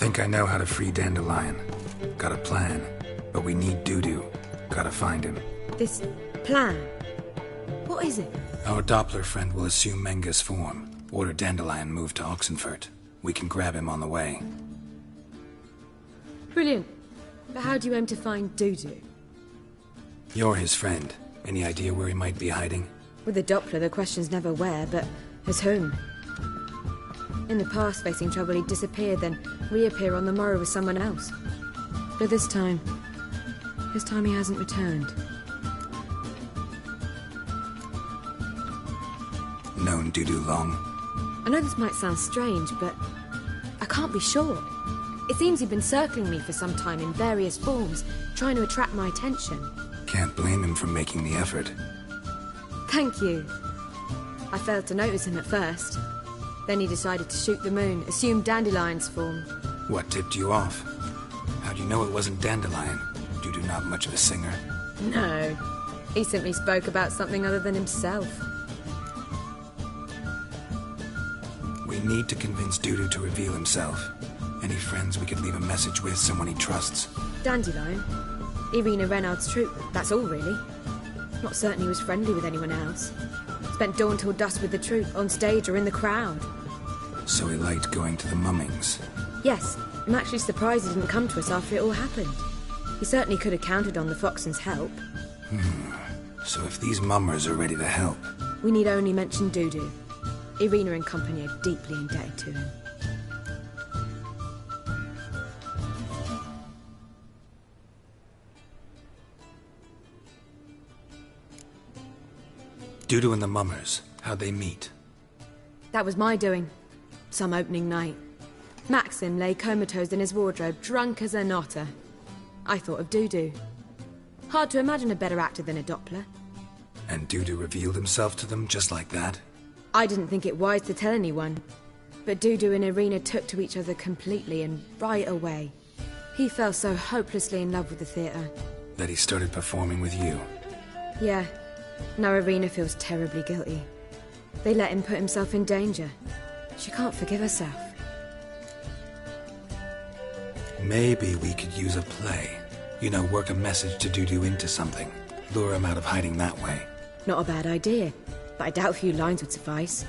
think I know how to free Dandelion. Got a plan, but we need Dudu. Gotta find him. This plan? What is it? Our Doppler friend will assume Menga's form. Order Dandelion moved to Oxenfurt. We can grab him on the way. Brilliant. But how do you aim to find Dudu? You're his friend. Any idea where he might be hiding? With the Doppler, the question's never where, but as whom. In the past, facing trouble, he'd disappear, then reappear on the morrow with someone else. But this time he hasn't returned. Known Dudu long? I know this might sound strange, but I can't be sure. It seems he'd been circling me for some time in various forms, trying to attract my attention. Can't blame him for making the effort. Thank you. I failed to notice him at first. Then he decided to shoot the moon, assume Dandelion's form. What tipped you off? How'd you know it wasn't Dandelion? Dudu not much of a singer. No. He simply spoke about something other than himself. We need to convince Dudu to reveal himself. Any friends we could leave a message with, someone he trusts? Dandelion. Irina Renard's troupe, that's all really. Not certain he was friendly with anyone else. Spent dawn till dusk with the troupe, on stage or in the crowd. So he liked going to the mummings? Yes, I'm actually surprised he didn't come to us after it all happened. He certainly could have counted on the Foxen's help. So if these mummers are ready to help... We need only mention Dudu. Irina and company are deeply indebted to him. Dudu and the mummers, how'd they meet? That was my doing. Some opening night. Maxim lay comatose in his wardrobe, drunk as an otter. I thought of Dudu. Hard to imagine a better actor than a Doppler. And Dudu revealed himself to them just like that? I didn't think it wise to tell anyone. But Dudu and Irina took to each other completely and right away. He fell so hopelessly in love with the theatre. That he started performing with you? Yeah. Now Irina feels terribly guilty. They let him put himself in danger. She can't forgive herself. Maybe we could use a play. You know, work a message to Dudu into something. Lure him out of hiding that way. Not a bad idea, but I doubt a few lines would suffice.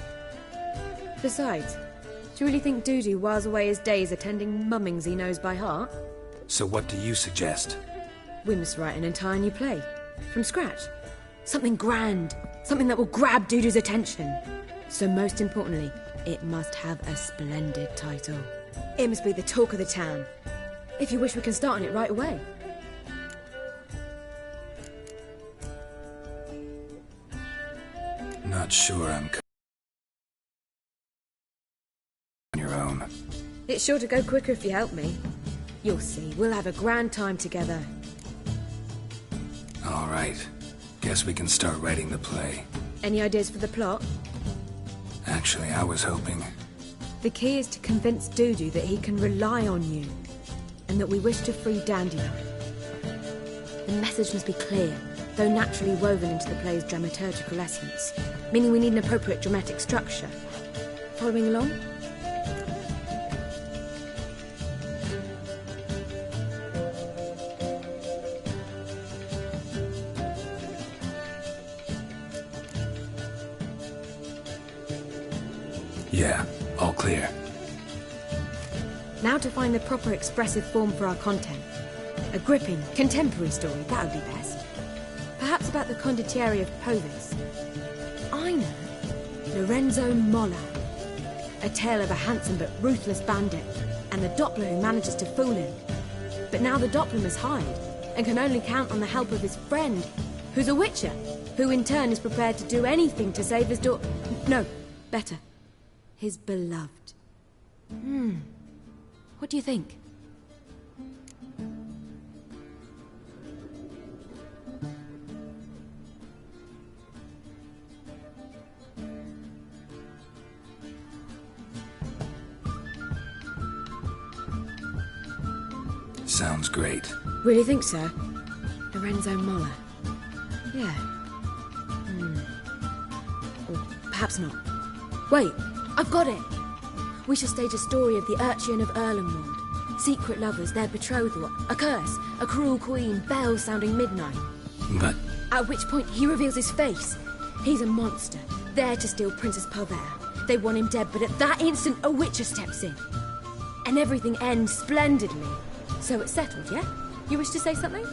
Besides, do you really think Dudu whiles away his days attending mummings he knows by heart? So what do you suggest? We must write an entire new play. From scratch. Something grand. Something that will grab Dudu's attention. So most importantly, it must have a splendid title. It must be the talk of the town. If you wish, we can start on it right away. Not sure I'm on your own. It's sure to go quicker if you help me. You'll see, we'll have a grand time together. All right. Guess we can start writing the play. Any ideas for the plot? Actually, I was hoping... The key is to convince Dudu that he can rely on you, and that we wish to free Dandelion. The message must be clear, though naturally woven into the play's dramaturgical essence, meaning we need an appropriate dramatic structure. Following along? Yeah, all clear. Now to find the proper expressive form for our content. A gripping, contemporary story, that would be best. Perhaps about the condottieri of Povis. I know. Lorenzo Molla. A tale of a handsome but ruthless bandit, and the Doppler who manages to fool him. But now the Doppler must hide, and can only count on the help of his friend, who's a witcher, who in turn is prepared to do anything to save his daughter. No, better. His beloved. What do you think? Sounds great. Really think so? Lorenzo Molla. Yeah. Or perhaps not. Wait, I've got it! We shall stage a story of the Urchin of Erlenwald, Secret lovers, their betrothal, a curse, a cruel queen, bells sounding midnight. But At which point he reveals his face. He's a monster, there to steal Princess Palvera. They want him dead, but at that instant a Witcher steps in. And everything ends splendidly. So it's settled, yeah? You wish to say something?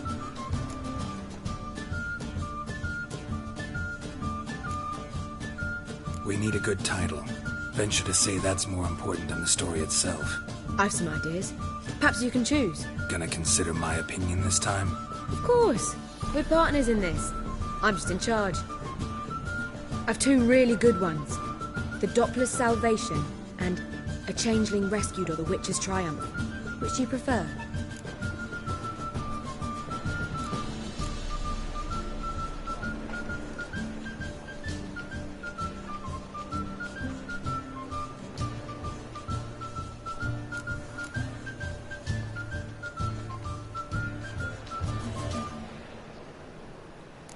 we need a good title. Venture to say that's more important than the story itself. I've some ideas. Perhaps you can choose. Gonna consider my opinion this time? Of course. We're partners in this. I'm just in charge. I've two really good ones. The Doppler's Salvation and A Changeling Rescued or The Witcher's Triumph. Which do you prefer?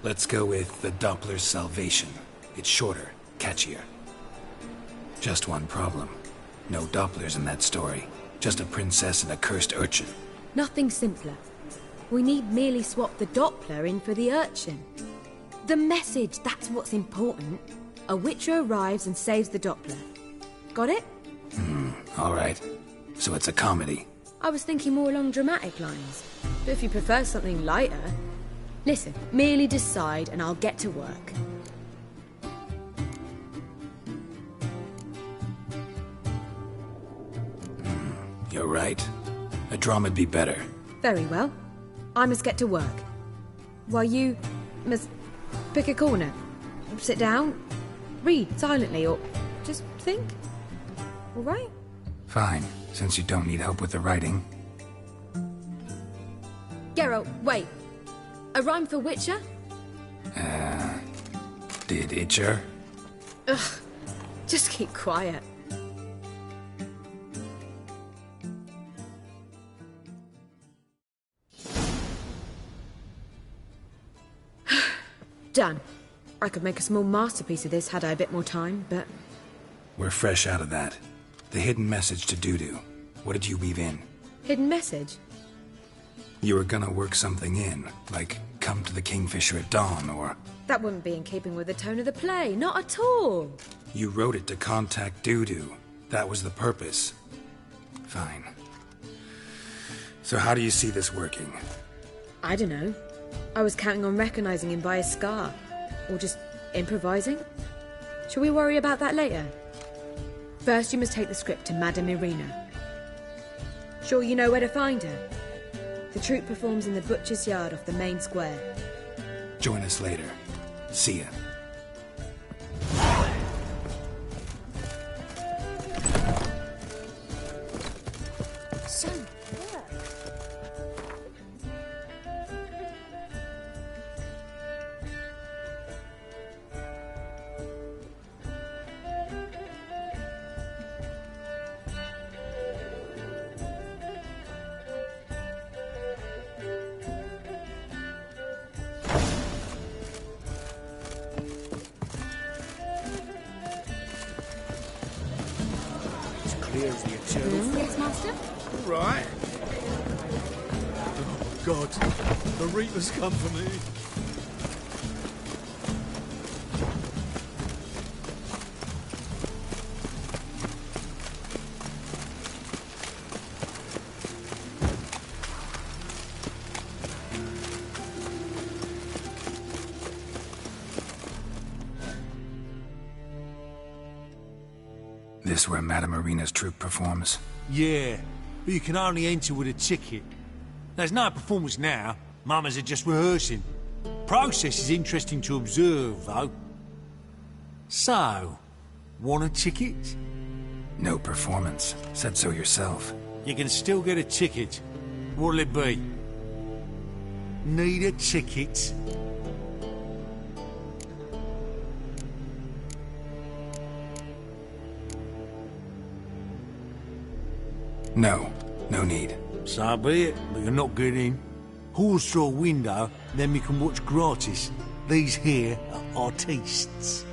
Let's go with The Doppler's Salvation. It's shorter, catchier. Just one problem. No Dopplers in that story. Just a princess and a cursed urchin. Nothing simpler. We need merely swap the Doppler in for the urchin. The message, that's what's important. A Witcher arrives and saves the Doppler. Got it? All right. So it's a comedy. I was thinking more along dramatic lines. But if you prefer something lighter... Listen, merely decide and I'll get to work. You're right. A drama'd be better. Very well. I must get to work. While you must pick a corner. Sit down, read silently, or just think. All right? Fine, since you don't need help with the writing. Geralt, wait. A rhyme for Witcher? Did Itcher? Ugh, just keep quiet. Done. I could make a small masterpiece of this had I a bit more time, but... We're fresh out of that. The hidden message to Dudu. What did you weave in? Hidden message? You were gonna work something in, like come to the Kingfisher at dawn, or... That wouldn't be in keeping with the tone of the play, not at all. You wrote it to contact Dudu. That was the purpose. Fine. So how do you see this working? I don't know. I was counting on recognizing him by his scar. Or just improvising. Shall we worry about that later? First, you must take the script to Madame Irina. Sure you know where to find her? The troupe performs in the butcher's yard off the main square. Join us later. See ya. So, Clear as the eternal. yes, Master? Right. Oh, God. The Reaper's come for me. This where Madame Irina's troupe performs? Yeah, but you can only enter with a ticket. There's no performance now. Mamas are just rehearsing. Process is interesting to observe, though. So, want a ticket? No performance. Said so yourself. You can still get a ticket. What'll it be? Need a ticket? No. No need. So be it, but you're not getting in. Halls through a window, then we can watch gratis. These here are artistes.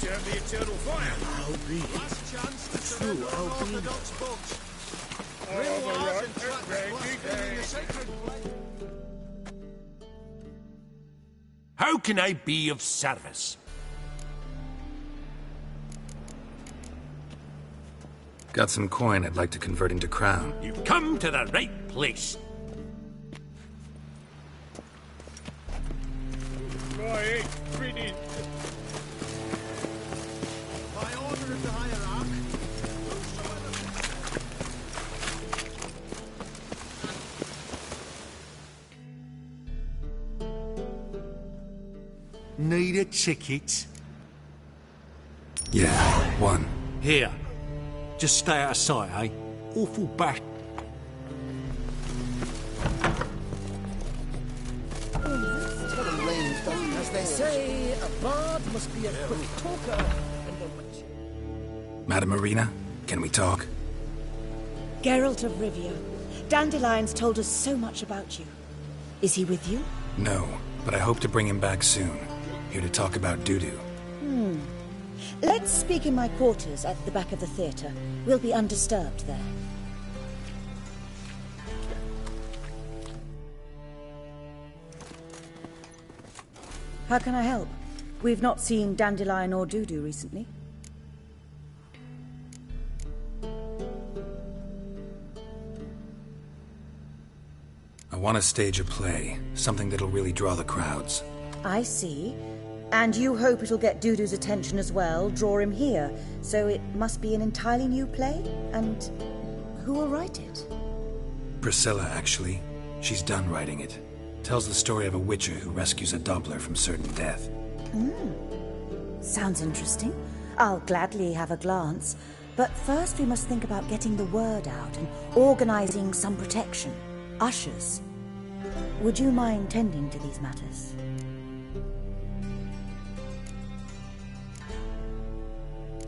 Serve the eternal fire. Albeit. Last chance to true Orthodox books. Grimoires and tracts blaspheming the sacred blade. How can I be of service? Got some coin I'd like to convert into crown. You've come to the right place. Right, ready. By order of the hierarch, Need a ticket? Yeah, one. Here. Just stay out of sight, eh? Awful bash. as they say, a bard must be a quick talker and a witch. Madam Marina, can we talk? Geralt of Rivia. Dandelion's told us so much about you. Is he with you? No, but I hope to bring him back soon. Here to talk about Dudu. Let's speak in my quarters at the back of the theatre. We'll be undisturbed there. How can I help? We've not seen Dandelion or Dudu recently. I want to stage a play, something that'll really draw the crowds. I see. And you hope it'll get Dudu's attention as well, draw him here. So it must be an entirely new play? And who will write it? Priscilla, actually. She's done writing it. Tells the story of a witcher who rescues a Doppler from certain death. Sounds interesting. I'll gladly have a glance. But first we must think about getting the word out and organizing some protection. Ushers. Would you mind tending to these matters?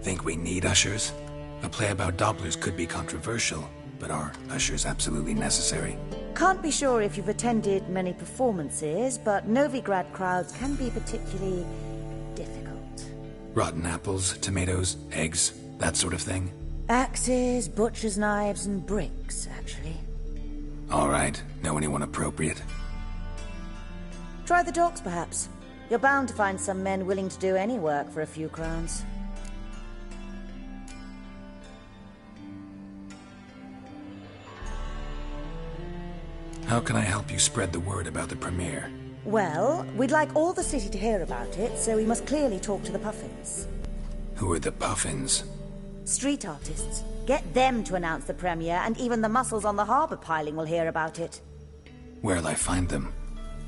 Think we need ushers? A play about Dopplers could be controversial, but are ushers absolutely necessary? Can't be sure if you've attended many performances, but Novigrad crowds can be particularly difficult. Rotten apples, tomatoes, eggs, that sort of thing? Axes, butcher's knives, and bricks, actually. All right, know anyone appropriate? Try the docks, perhaps. You're bound to find some men willing to do any work for a few crowns. How can I help you spread the word about the premiere? Well, we'd like all the city to hear about it, so we must clearly talk to the Puffins. Who are the Puffins? Street artists. Get them to announce the premiere, and even the muscles on the harbour piling will hear about it. Where'll I find them?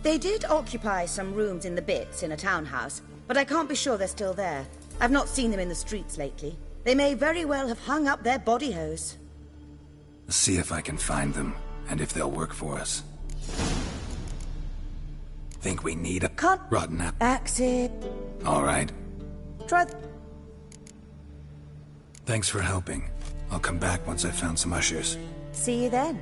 They did occupy some rooms in the Bits in a townhouse, but I can't be sure they're still there. I've not seen them in the streets lately. They may very well have hung up their body hose. See if I can find them, and if they'll work for us. Think we need a Can't... rotten apple? Axes... All right. Try... Thanks for helping. I'll come back once I've found some ushers. See you then.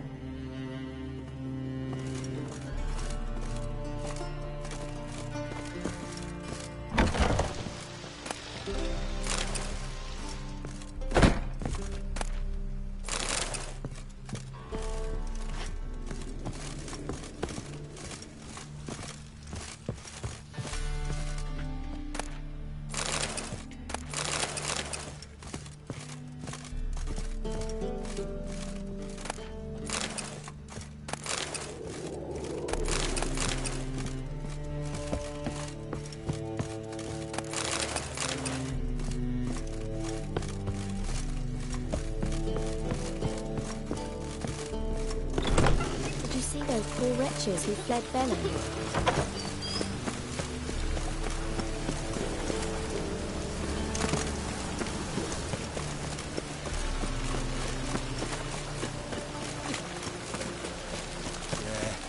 Those poor wretches who fled Velen.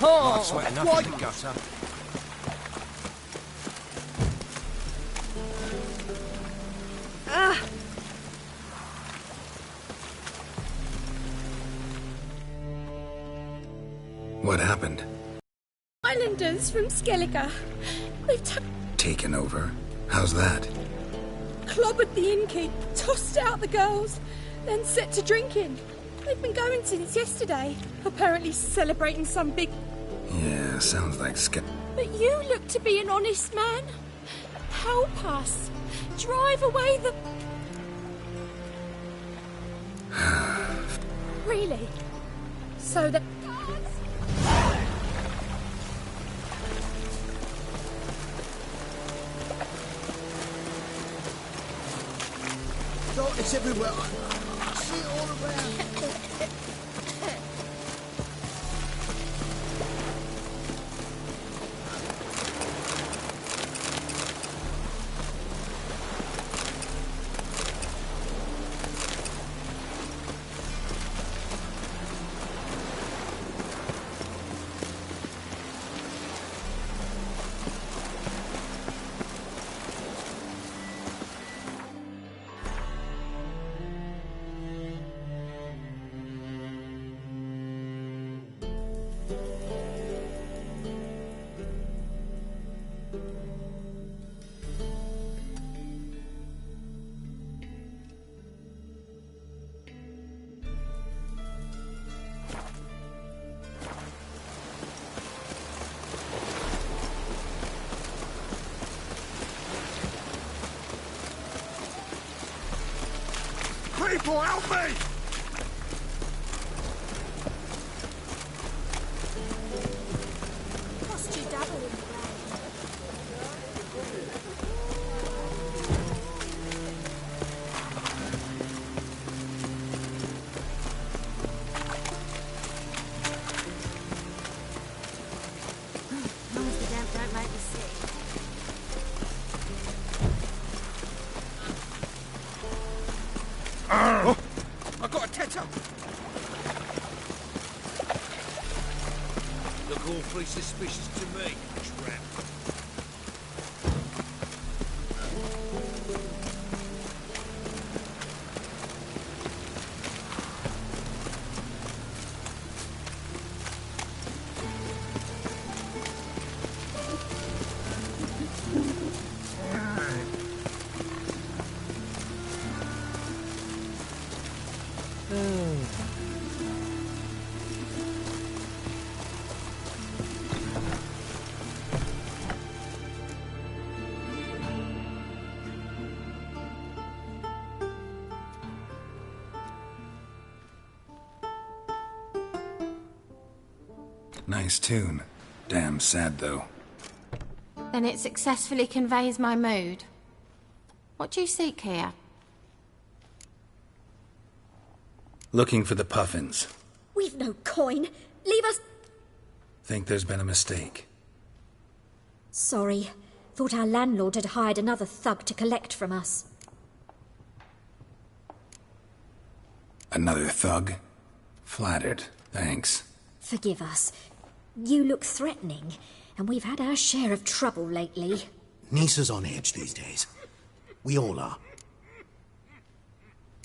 Oh, Sweat enough in the gutter. What happened? Islanders from Skellige. They've Taken over? How's that? clobbered the innkeep, tossed out the girls, then set to drinking. They've been going since yesterday, apparently celebrating some big... Yeah, sounds like But you look to be an honest man. Help us. Drive away the... Really? So that... Darkness everywhere. I see it all around. People, help me! Cost you double in the As long as the damp don't make me sick. I got a tether. Look awfully suspicious to me, tramp. Nice tune. Damn sad, though. Then it successfully conveys my mood. What do you seek here? Looking for the Puffins. We've no coin. Leave us... Think there's been a mistake. Sorry. Thought our landlord had hired another thug to collect from us. Another thug? Flattered. Thanks. Forgive us. You look threatening, and we've had our share of trouble lately. Nisa's on edge these days. We all are.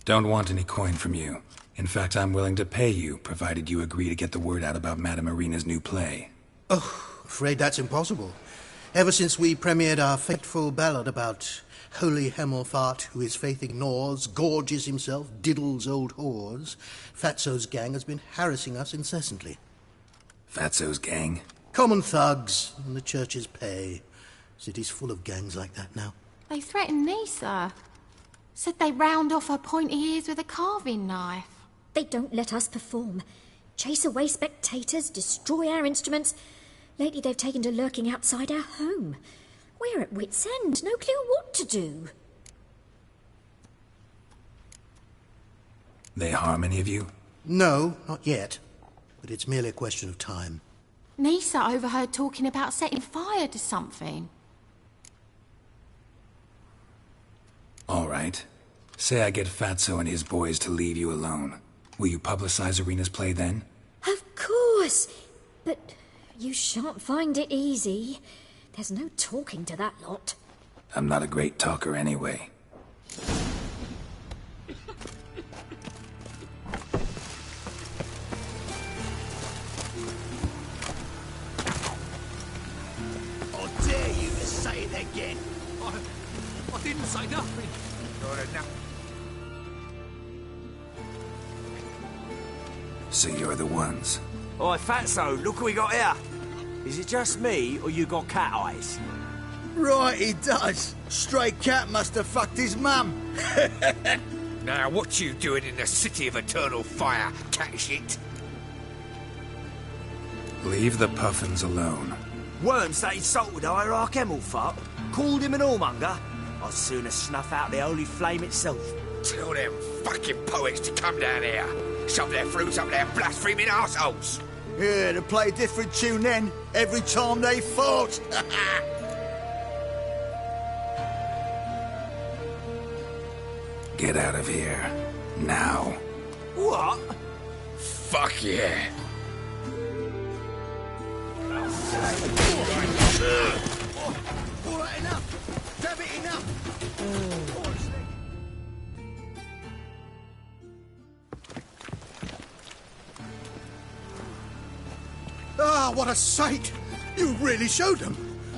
Don't want any coin from you. In fact, I'm willing to pay you, provided you agree to get the word out about Madame Irina's new play. Oh, afraid that's impossible. Ever since we premiered our fateful ballad about holy Hemelfart, who his faith ignores, gorges himself, diddles old whores, Fatso's gang has been harassing us incessantly. Fatso's gang? Common thugs, and the church's pay. City's full of gangs like that now. They threatened Nisa. Said they round off her pointy ears with a carving knife. They don't let us perform. Chase away spectators, destroy our instruments. Lately they've taken to lurking outside our home. We're at wit's end, no clue what to do. They harm any of you? No, not yet. But it's merely a question of time. Nisa overheard talking about setting fire to something. All right. Say I get Fatso and his boys to leave you alone. Will you publicize Irina's play then? Of course. But you shan't find it easy. There's no talking to that lot. I'm not a great talker anyway. I dare you to say it again. I didn't say nothing. Got enough. So you're the ones. Oi, Fatso, look who we got here. Is it just me, or you got cat eyes? Right, he does. Stray cat must have fucked his mum. Now, what you doing in the city of eternal fire, cat shit? Leave the puffins alone. Worms that insulted Hierarch Emelfart, called him an whoremonger. I'd sooner snuff out the holy flame itself. Tell them fucking poets to come down here. Shove their fruits up their blaspheming arseholes. Yeah, to play a different tune then, every time they fought. Get out of here. Now. What? Fuck yeah. All right, enough. Damn it, enough. Ah, what a sight! You really showed them.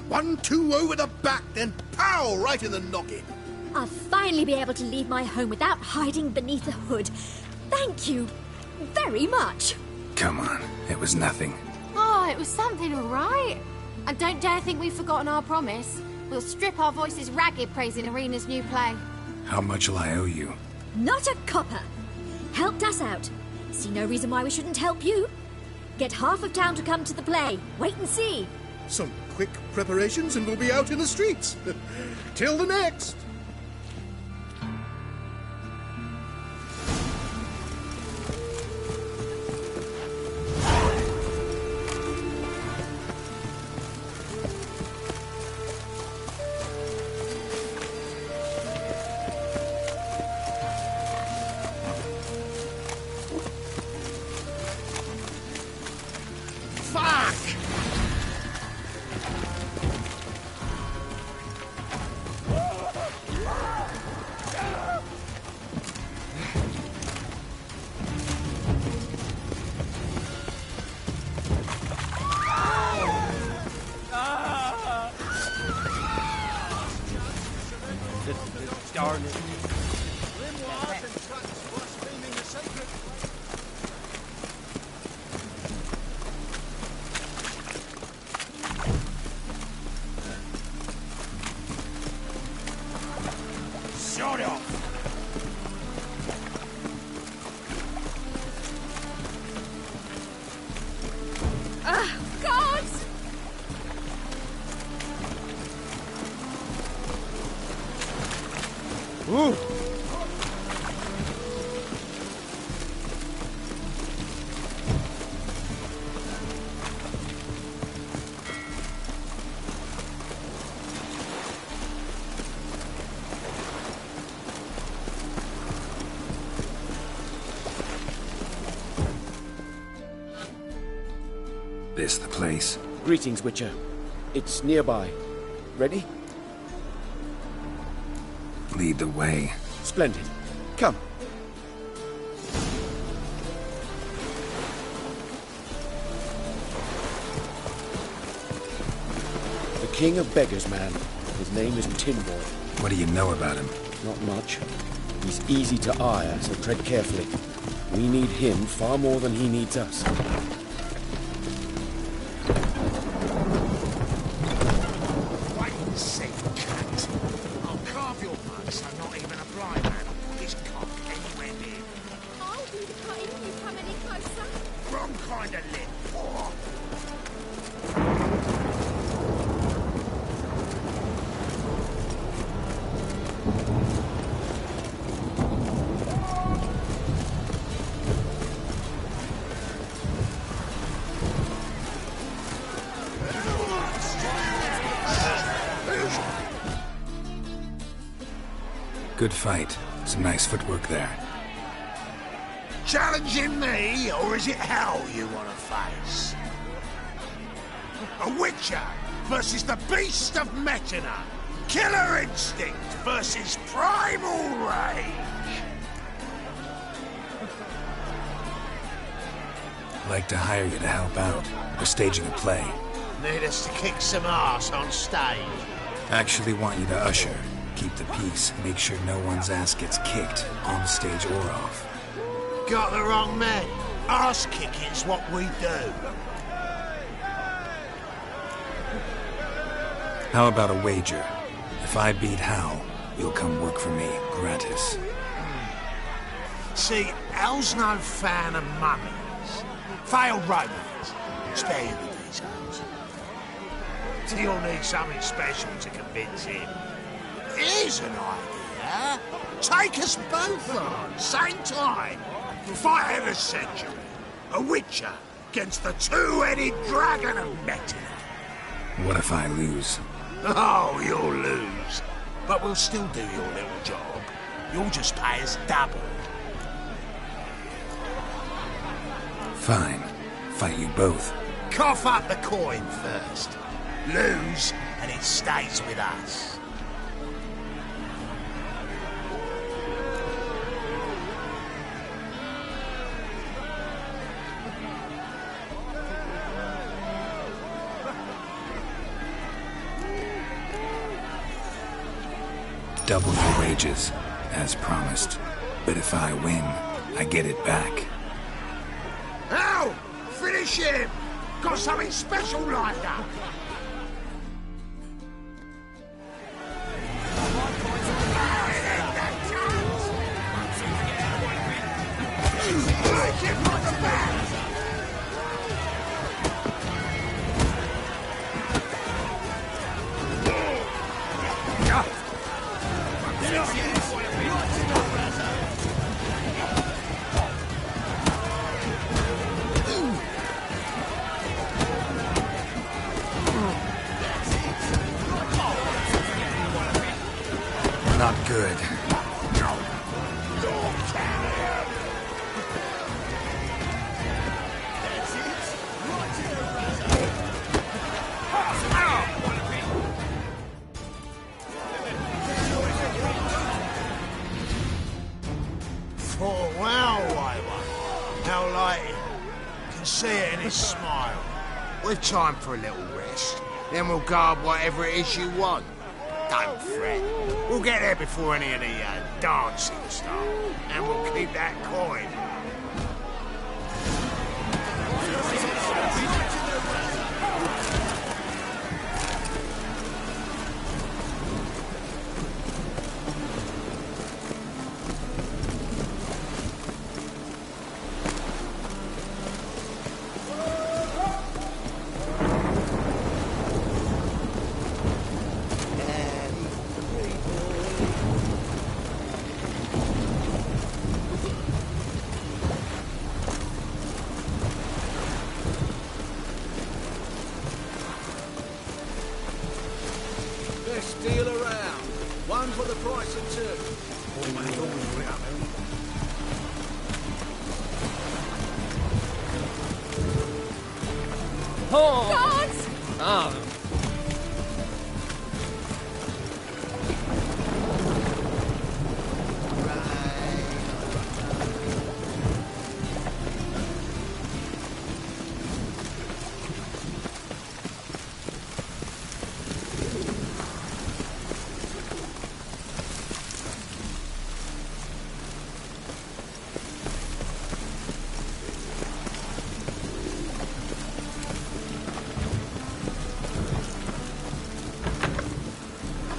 1-2 over the back, then pow, right in the noggin. I'll finally be able to leave my home without hiding beneath a hood. Thank you very much. Come on. It was nothing. Oh, it was something, all right. And don't dare think we've forgotten our promise. We'll strip our voices ragged praising Arena's new play. How much will I owe you? Not a copper. Helped us out. See no reason why we shouldn't help you. Get half of town to come to the play. Wait and see. Some quick preparations and we'll be out in the streets. Till the next. Darn it. Shut up. God! Ooh. This the place? Greetings, Witcher. It's nearby. Ready? Lead the way. Splendid. Come. The King of Beggars, man. His name is Tinboy. What do you know about him? Not much. He's easy to ire, so tread carefully. We need him far more than he needs us. Wait and see, cat. I'll carve your butt so not even a blind man will put his cock anywhere near me. I'll do the cutting if you come any closer. Wrong kind of lip. Oh. Good fight. Some nice footwork there. Challenging me, or is it hell you want to face? A Witcher versus the Beast of Metina. Killer instinct versus primal rage. I'd like to hire you to help out. We're staging a play. Need us to kick some ass on stage. Actually want you to usher. Keep the peace. Make sure no one's ass gets kicked, on stage or off. Got the wrong man. Ass kicking's what we do. How about a wager? If I beat Hal, you'll come work for me, gratis. See, Hal's no fan of mummies. Failed romance. Spare you the details. So you'll need something special to convince him. Here's an idea. Take us both on, same time. Fight of the century. A Witcher against the two-headed dragon of Metina. What if I lose? Oh, you'll lose. But we'll still do your little job. You'll just pay us double. Fine. Fight you both. Cough up the coin first. Lose, and it stays with us. Double your wages, as promised. But if I win, I get it back. Ow! Finish him! Got something special lined up! Not good. Oh, wow, Wayward. How light it. Can see it in his smile. We've time for a little rest. Then we'll guard whatever it is you want. Don't fret. We'll get there before any of the dancing start. And we'll keep that coin. Best deal around. One for the price of two. Guards! Oh.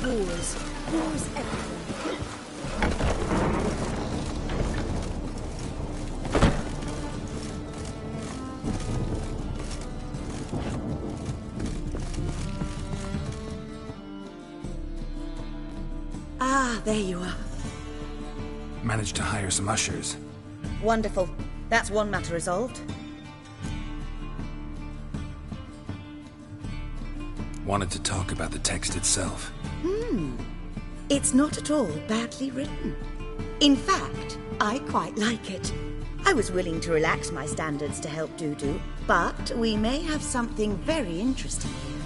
Wars. Wars everywhere. Ah, there you are. Managed to hire some ushers. Wonderful. That's one matter resolved. Wanted to talk about the text itself. It's not at all badly written. In fact, I quite like it. I was willing to relax my standards to help Dudu, but we may have something very interesting here.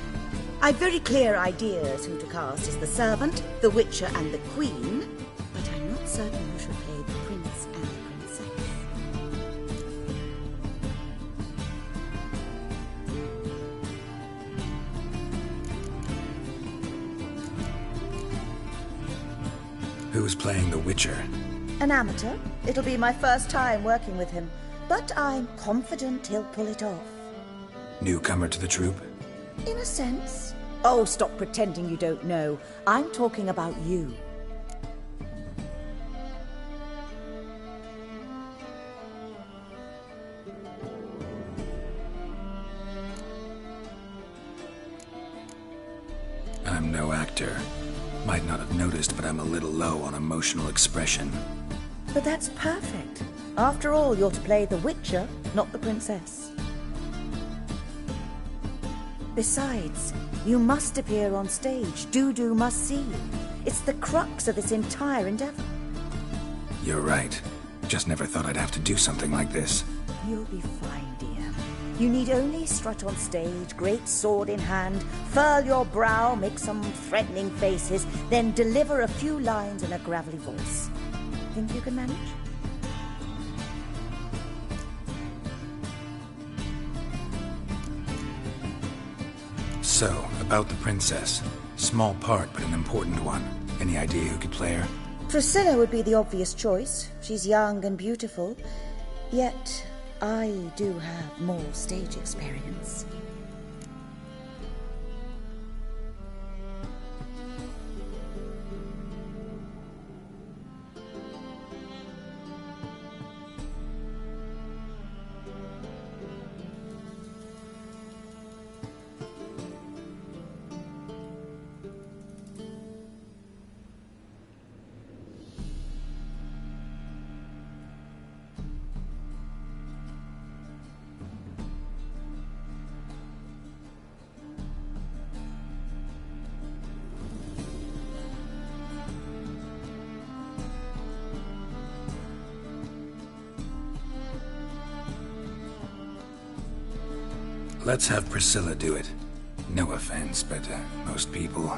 I've very clear ideas who to cast as the servant, the Witcher and the Queen, but I'm not certain who should play the Prince and the Princess. Who's playing the Witcher? An amateur. It'll be my first time working with him, but I'm confident he'll pull it off. Newcomer to the troupe? In a sense. Oh, stop pretending you don't know. I'm talking about you. I'm no actor. Might not have noticed, but I'm a little low on emotional expression. But that's perfect. After all, you're to play the Witcher, not the princess. Besides, you must appear on stage. Dudu must see you. It's the crux of this entire endeavor. You're right. Just never thought I'd have to do something like this. You'll be fine, dear. You need only strut on stage, great sword in hand, furl your brow, make some threatening faces, then deliver a few lines in a gravelly voice. Think you can manage? So, about the princess. Small part, but an important one. Any idea who could play her? Priscilla would be the obvious choice. She's young and beautiful. Yet, I do have more stage experience. Let's have Priscilla do it. No offense, but most people...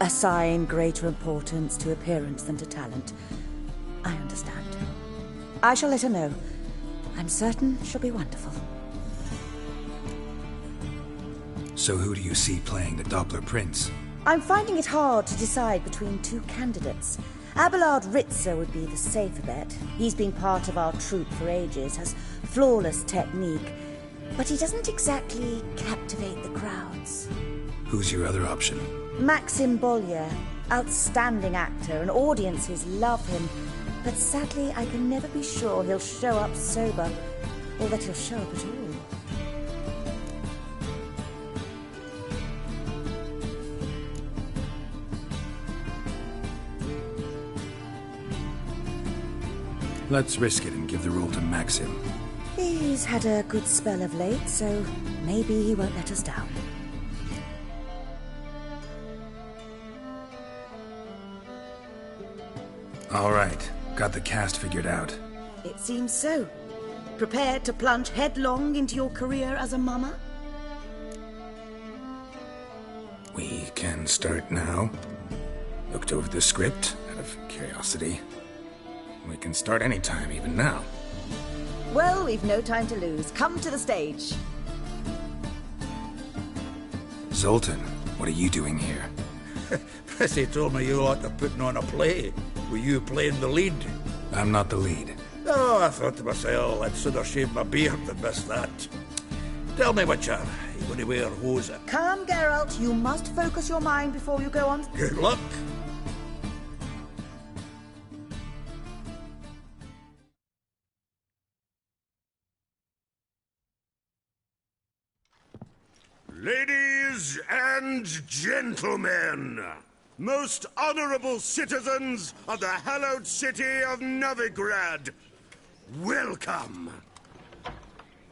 Assign greater importance to appearance than to talent. I understand. I shall let her know. I'm certain she'll be wonderful. So who do you see playing the Doppler Prince? I'm finding it hard to decide between two candidates. Abelard Ritzer would be the safer bet. He's been part of our troupe for ages, has flawless technique, but he doesn't exactly captivate the crowds. Who's your other option? Maxim Bollier, outstanding actor, and audiences love him. But sadly, I can never be sure he'll show up sober, or that he'll show up at all. Let's risk it and give the role to Maxim. He's had a good spell of late, so maybe he won't let us down. All right, got the cast figured out. It seems so. Prepared to plunge headlong into your career as a mama? We can start now. Looked over the script, out of curiosity. We can start anytime, even now. Well, we've no time to lose. Come to the stage. Zoltan, what are you doing here? Prissy told me you ought to putting on a play. Were you playing the lead? I'm not the lead. Oh, I thought to myself, I'd sooner shave my beard than miss that. Tell me, Witcher, you going to wear hose? Come, Geralt. You must focus your mind before you go on. Good luck. Ladies and gentlemen, most honorable citizens of the hallowed city of Novigrad, welcome.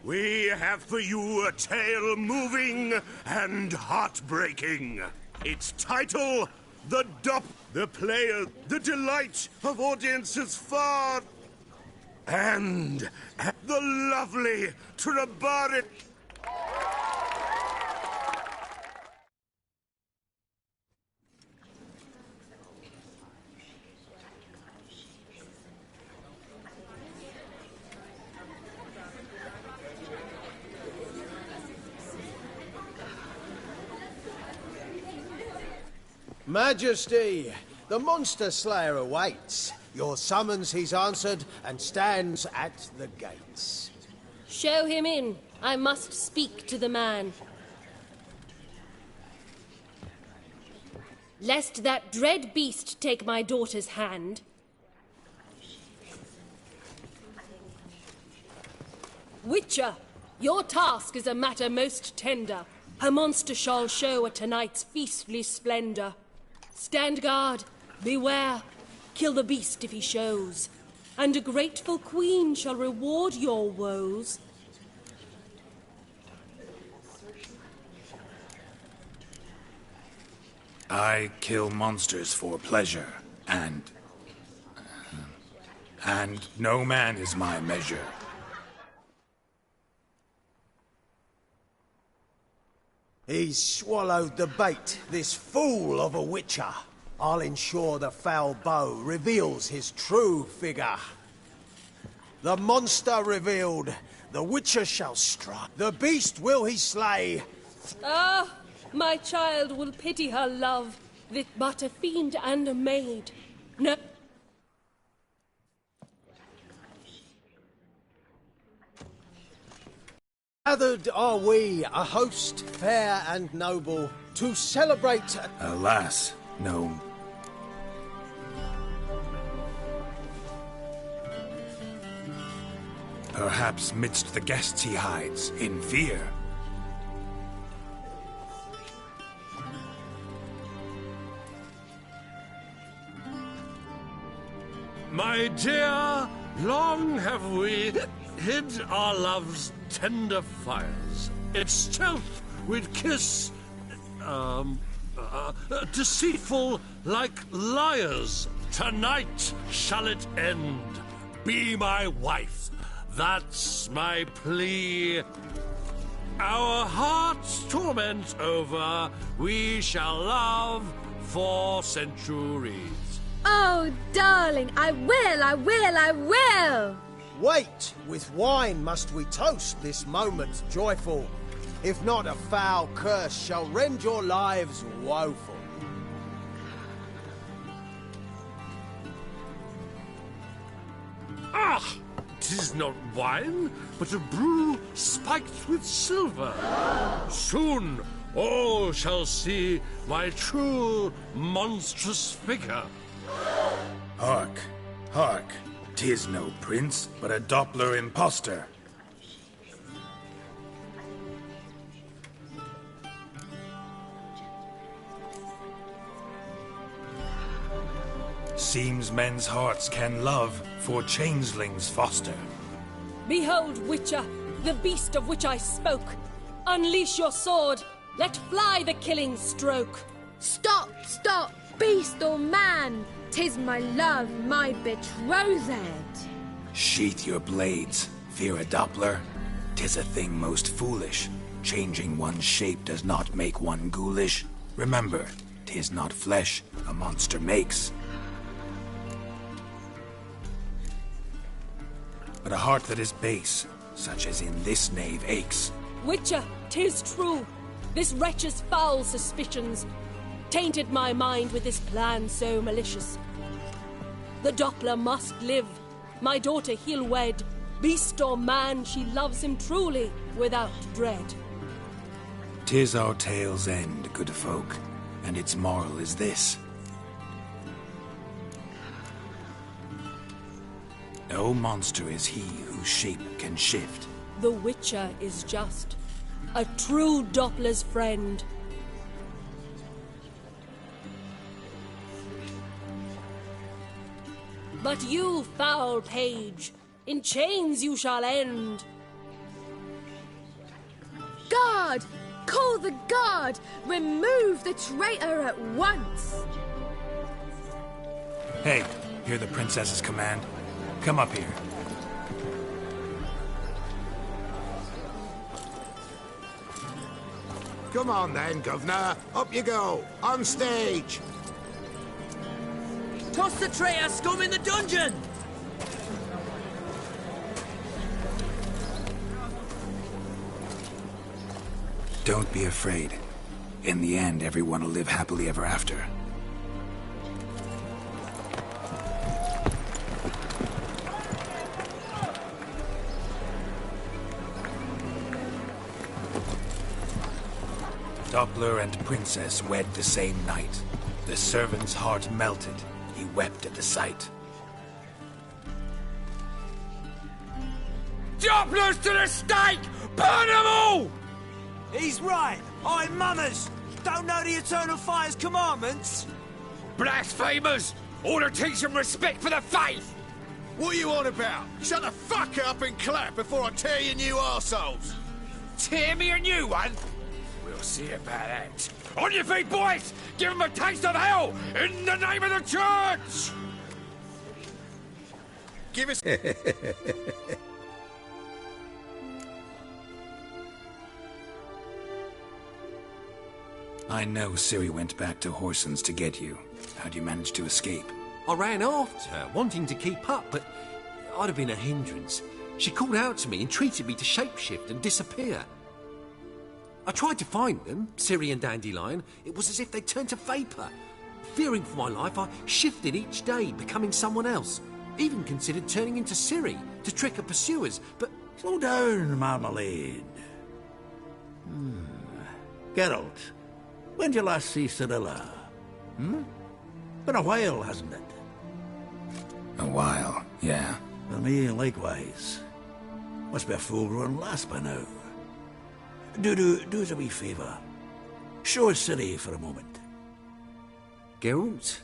We have for you a tale moving and heartbreaking. Its title, The player, the delight of audiences far, and the lovely Trabarit. Majesty, The Monster Slayer awaits. Your summons he's answered and stands at the gates. Show him in. I must speak to the man. Lest that dread beast take my daughter's hand. Witcher, your task is a matter most tender. A monster shall show at tonight's feastly splendor. Stand guard, beware, kill the beast if he shows, and a grateful queen shall reward your woes. I kill monsters for pleasure, and no man is my measure. He's swallowed the bait, this fool of a Witcher. I'll ensure the foul bow reveals his true figure. The monster revealed, the Witcher shall strike. The beast will he slay. Ah, my child will pity her love, that but a fiend and a maid. No. Gathered are we, a host fair and noble, to celebrate... Alas, no. Perhaps midst the guests he hides, in fear. My dear, long have we hid our love's tender fires. Its stealth we'd kiss, deceitful like liars. Tonight shall it end. Be my wife. That's my plea. Our hearts' torment over, we shall love for centuries. Oh, darling, I will, I will, I will! Wait, with wine must we toast this moment joyful. If not, a foul curse shall rend your lives woeful. Ah! 'Tis not wine, but a brew spiked with silver. Soon all shall see my true monstrous figure. Hark, hark. 'Tis no prince, but a Doppler impostor. Seems men's hearts can love, for changelings foster. Behold, Witcher, the beast of which I spoke. Unleash your sword. Let fly the killing stroke. Stop, stop, beast or man. 'Tis my love, my betrothed. Sheath your blades, fear a Doppler. 'Tis a thing most foolish. Changing one's shape does not make one ghoulish. Remember, 'tis not flesh a monster makes, but a heart that is base, such as in this knave aches. Witcher, 'tis true. This wretch's foul suspicions tainted my mind with this plan so malicious. The Doppler must live. My daughter he'll wed. Beast or man, she loves him truly, without dread. 'Tis our tale's end, good folk, and its moral is this. No monster is he whose shape can shift. The Witcher is just a true Doppler's friend. But you, foul page, in chains you shall end. Guard! Call the guard! Remove the traitor at once! Hey, hear the princess's command? Come up here. Come on then, Governor. Up you go. On stage. Toss the traitor scum in the dungeon! Don't be afraid. In the end, everyone will live happily ever after. Doppler and Princess wed the same night. The servant's heart melted. He wept at the sight. Dopplers to the stake! Burn them all! He's right. I'm mummers. Don't know the Eternal Fire's commandments? Blasphemers! Ought to teach them respect for the faith! What are you on about? Shut the fuck up and clap before I tear you new arseholes! Tear me a new one? We'll see about that. On your feet, boys! Give them a taste of hell in the name of the church! Give us... I know Ciri went back to Horsens to get you. How'd you manage to escape? I ran after her, wanting to keep up, but I'd have been a hindrance. She called out to me, entreated me to shapeshift and disappear. I tried to find them, Ciri and Dandelion. It was as if they turned to vapour. Fearing for my life, I shifted each day, becoming someone else. Even considered turning into Ciri to trick her pursuers, but... Slow down, Marmalade. Geralt, when did you last see Cirilla? Been a while, hasn't it? A while, yeah. For me, likewise. Must be a full-grown lass by now. Do us a wee favour. Show us Ciri for a moment. Geralt?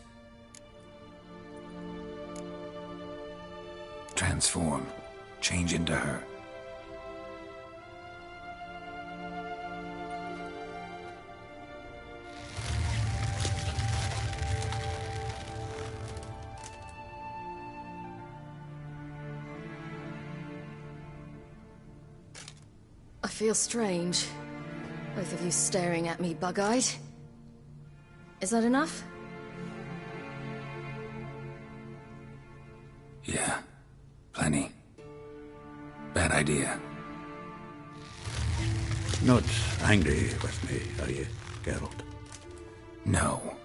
Transform. Change into her. I feel strange. Both of you staring at me bug-eyed. Is that enough? Yeah. Plenty. Bad idea. Not angry with me, are you, Geralt? No.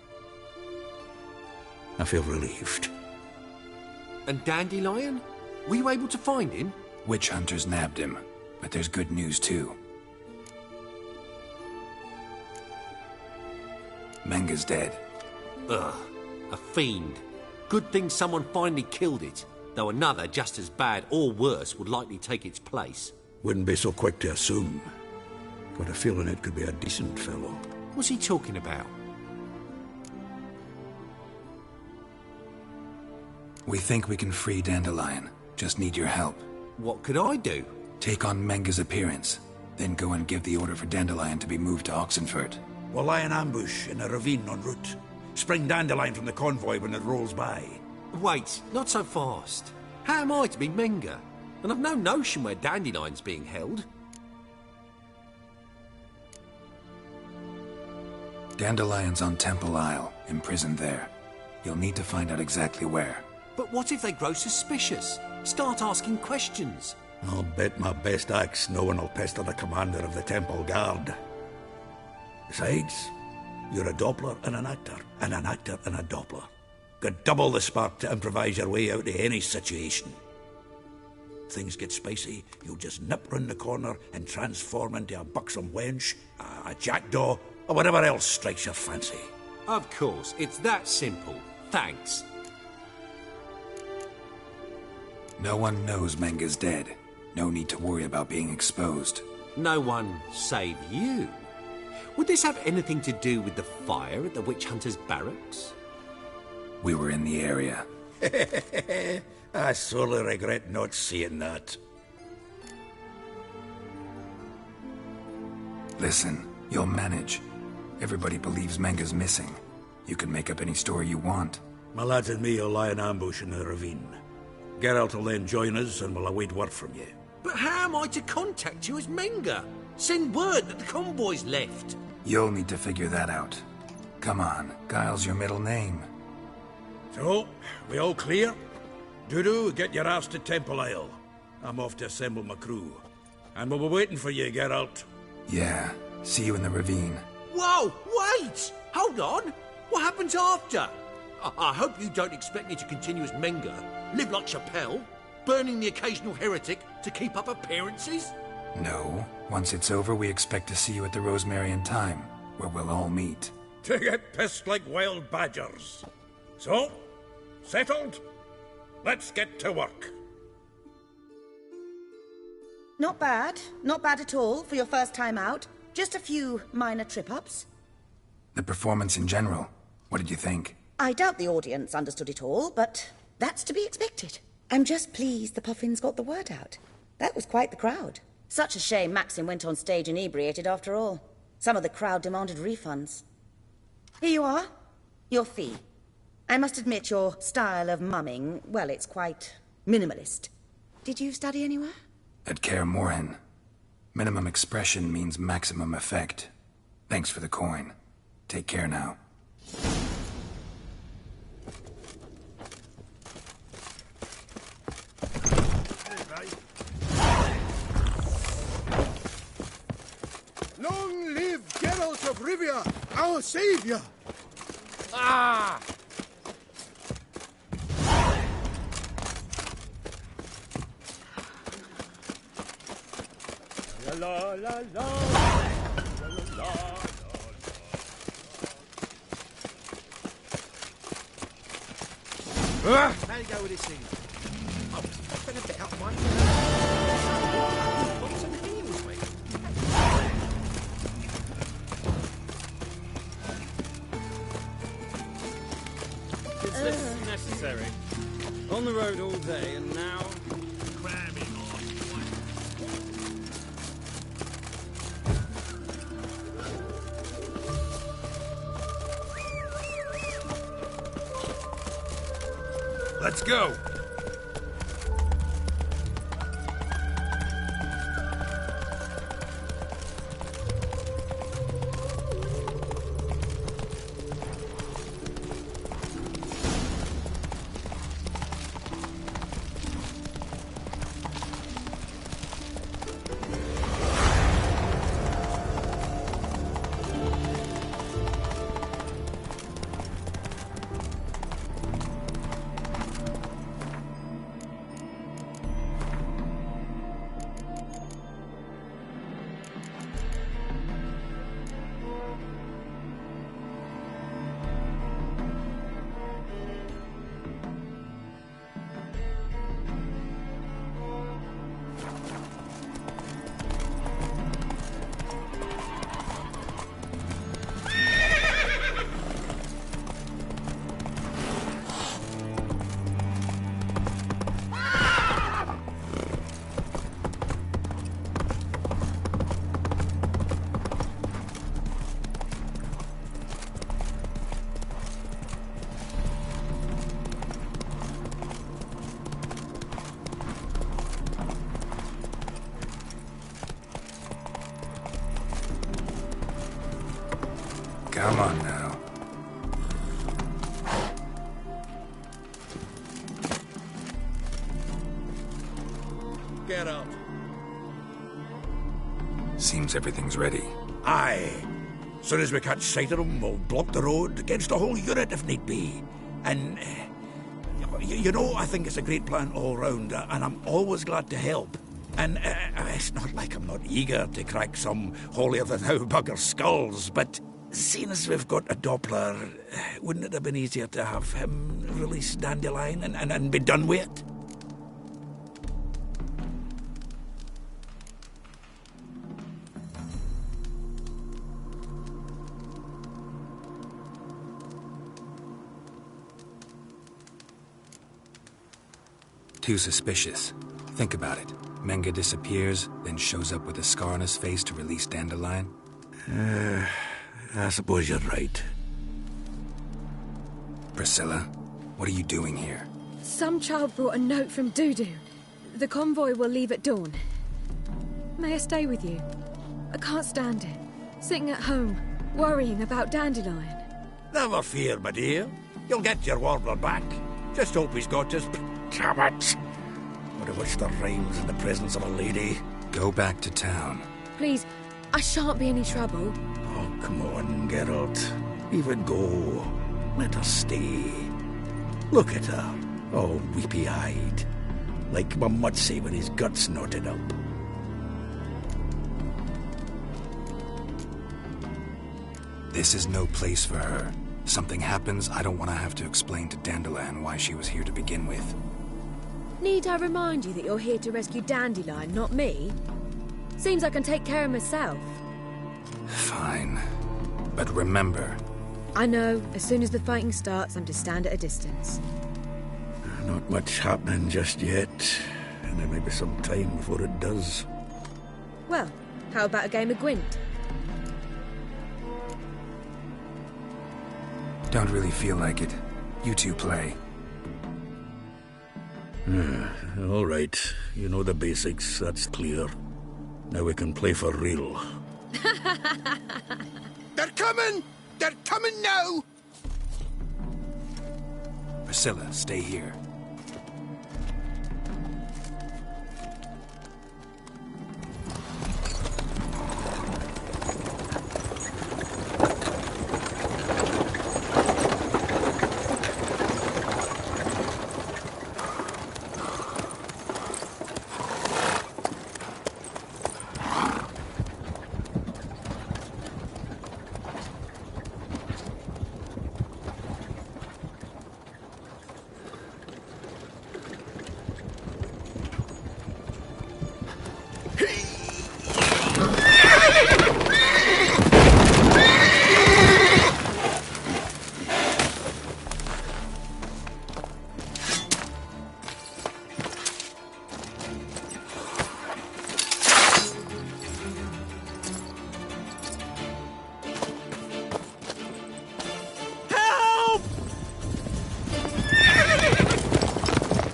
I feel relieved. And Dandelion? Were you able to find him? Witch hunters nabbed him, but there's good news too. Menga's dead. Ugh, a fiend. Good thing someone finally killed it, though another just as bad or worse would likely take its place. Wouldn't be so quick to assume. Got a feeling it could be a decent fellow. What's he talking about? We think we can free Dandelion. Just need your help. What could I do? Take on Menga's appearance, then go and give the order for Dandelion to be moved to Oxenfurt. We'll lie in ambush in a ravine en route. Spring Dandelion from the convoy when it rolls by. Wait, not so fast. How am I to be Menga? And I've no notion where Dandelion's being held. Dandelion's on Temple Isle, imprisoned there. You'll need to find out exactly where. But what if they grow suspicious? Start asking questions? I'll bet my best axe no one will pester the commander of the Temple Guard. Besides, you're a Doppler and an actor and a Doppler. Got double the spark to improvise your way out of any situation. Things get spicy, you'll just nip round the corner and transform into a buxom wench, a jackdaw, or whatever else strikes your fancy. Of course, it's that simple. Thanks. No one knows Menga's dead. No need to worry about being exposed. No one save you. Would this have anything to do with the fire at the Witch Hunters' barracks? We were in the area. I sorely regret not seeing that. Listen, you'll manage. Everybody believes Menga's missing. You can make up any story you want. My lads and me will lie in ambush in the ravine. Geralt will then join us and we'll await word from you. But how am I to contact you as Menga? Send word that the convoy's left. You'll need to figure that out. Come on, Guile's your middle name. So, we all clear? Dudu, get your ass to Temple Isle. I'm off to assemble my crew. And we'll be waiting for you, Geralt. Yeah, see you in the ravine. Whoa, wait! Hold on! What happens after? I hope you don't expect me to continue as Menga, live like Chappelle, burning the occasional heretic to keep up appearances? No. Once it's over, we expect to see you at the Rosemary in time. where we'll all meet. To get pissed like wild badgers. So, settled? Let's get to work. Not bad. Not bad at all for your first time out. Just a few minor trip-ups. The performance in general, what did you think? I doubt the audience understood it all, but that's to be expected. I'm just pleased the Puffins got the word out. That was quite the crowd. Such a shame Maxim went on stage inebriated after all. Some of the crowd demanded refunds. Here you are. Your fee. I must admit your style of mumming, well, it's quite minimalist. Did you study anywhere? At Kaer Morhen. Minimum expression means maximum effect. Thanks for the coin. Take care now. Long live Geralt of Rivia, our savior! Ah! La la la la. La la la. How do you go with this thing? Oh, I've been a bit up one. What's on the heels, mate? Is this necessary? On the road all day and now... Cramming on. Let's go. Come on now. Get up. Seems everything's ready. Aye. Soon as we catch sight of them, we'll block the road against the whole unit if need be. And, you know, I think it's a great plan all round, and I'm always glad to help. And it's not like I'm not eager to crack some holier-than-thou bugger skulls, but seeing as we've got a Doppler, wouldn't it have been easier to have him release Dandelion and be done with it? Too suspicious. Think about it. Menga disappears, then shows up with a scar on his face to release Dandelion. I suppose you're right. Priscilla, what are you doing here? Some child brought a note from Dudu. The convoy will leave at dawn. May I stay with you? I can't stand it. Sitting at home, worrying about Dandelion. Never fear, my dear. You'll get your warbler back. Just hope he's got his... Damn it! What a wish there rhymes in the presence of a lady. Go back to town. Please, I shan't be any trouble. Oh, come on, Geralt. Even go. Let her stay. Look at her, all weepy-eyed. Like Mamutsy with his guts knotted up. This is no place for her. Something happens, I don't want to have to explain to Dandelion why she was here to begin with. Need I remind you that you're here to rescue Dandelion, not me? Seems I can take care of myself. Fine. But remember... I know. As soon as the fighting starts, I'm to stand at a distance. Not much happening just yet. And there may be some time before it does. Well, how about a game of Gwent? Don't really feel like it. You two play. All right. You know the basics, that's clear. Now we can play for real. They're coming! They're coming now! Priscilla, stay here.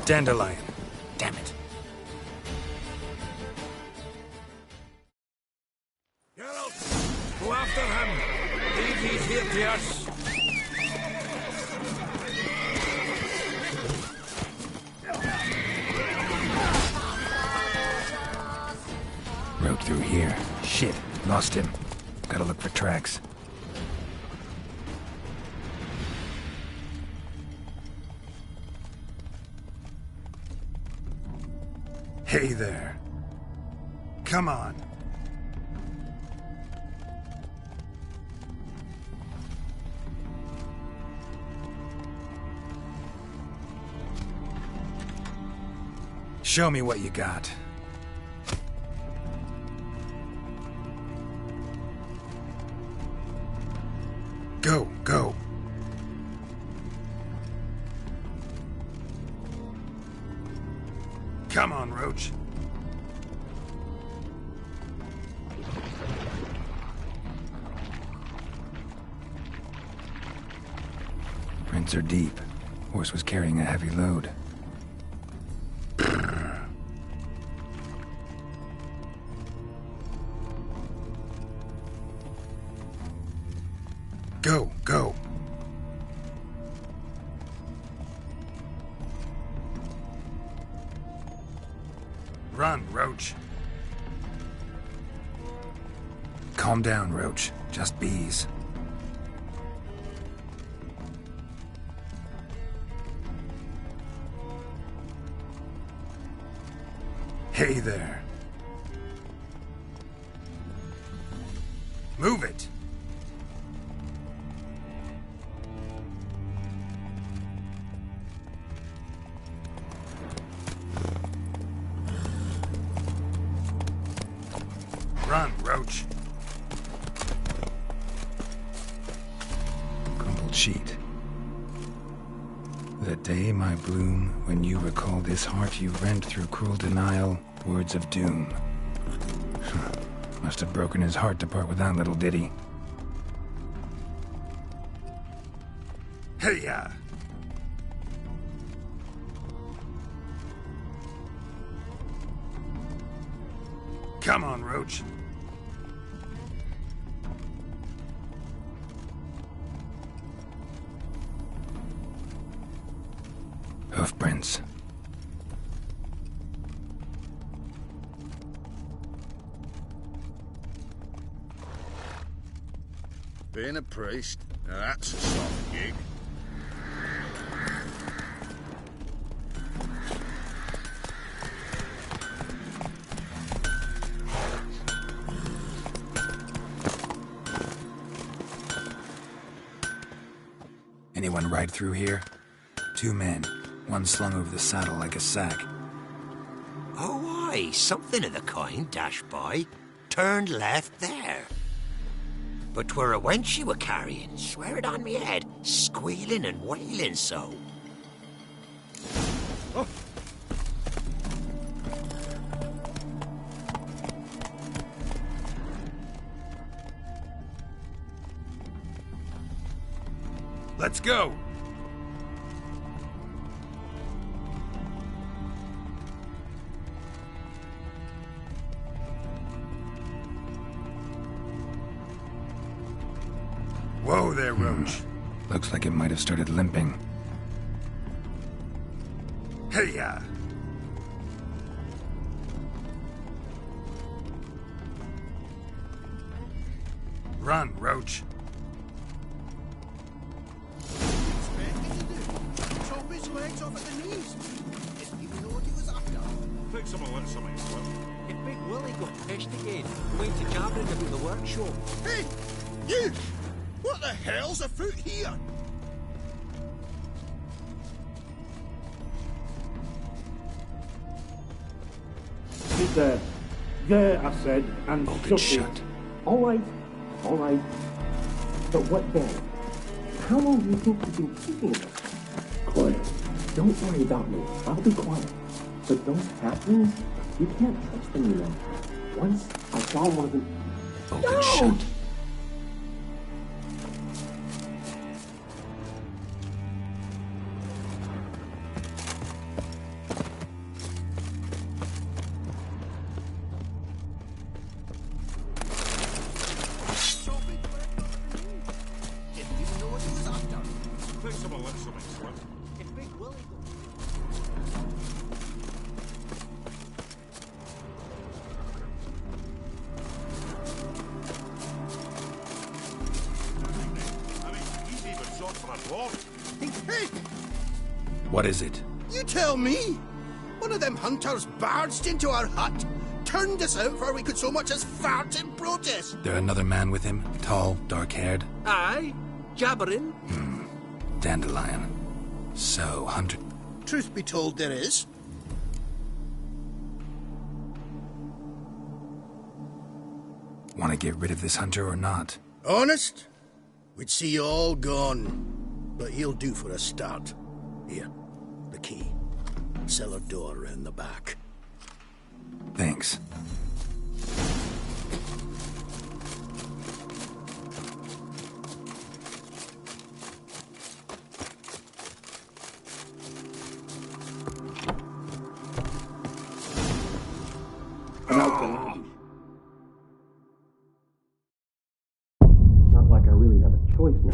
Dandelion. Damn it. Geralt, go after him. Leave these here to us. Road through here. Shit. Lost him. Gotta look for tracks. Hey there. Come on. Show me what you got. Go, go. Come on, Roach. Prints are deep. Horse was carrying a heavy load. Go, go. Run, Roach. Calm down, Roach. Just bees. Hey there. Move it. Run, Roach. Crumpled sheet. The day, my bloom, when you recall this heart you rent through cruel denial, words of doom. Must have broken his heart to part with that little ditty. Hey-ya! Come on, Roach. Hoofprints. Being a priest, now that's a soft gig. Anyone ride through here? 2 men, one slung over the saddle like a sack. Oh, aye, something of the kind dashed by. Turned left there. But 'twere a wench you were carrying, swear it on me head, squealing and wailing so. Oh. Let's go! Whoa there, Roach. Looks like it might have started limping. Hey-ya! Run, Roach. Chop his legs off at the knees. Didn't even know what he was after. Think someone let something slip. If Big Willie got pissed again, going to jabbering about the workshop. Hey! You! What the hell's afoot here? Sit there. There, I said, and shut. All right. But what then? How long do you think you've been keeping us? Quiet. Don't worry about me. I'll be quiet. But those halflings, you can't trust them, you know. Once I saw one of them... Open shut. What is it? You tell me! One of them hunters barged into our hut, turned us out before we could so much as fart in protest. There another man with him? Tall, dark-haired? Aye, jabbering. Dandelion. So, Hunter... Truth be told, there is. Want to get rid of this hunter or not? Honest? We'd see you all gone. But he'll do for a start. Here, the key. Cellar door round the back. Thanks. Not like I really have a choice now.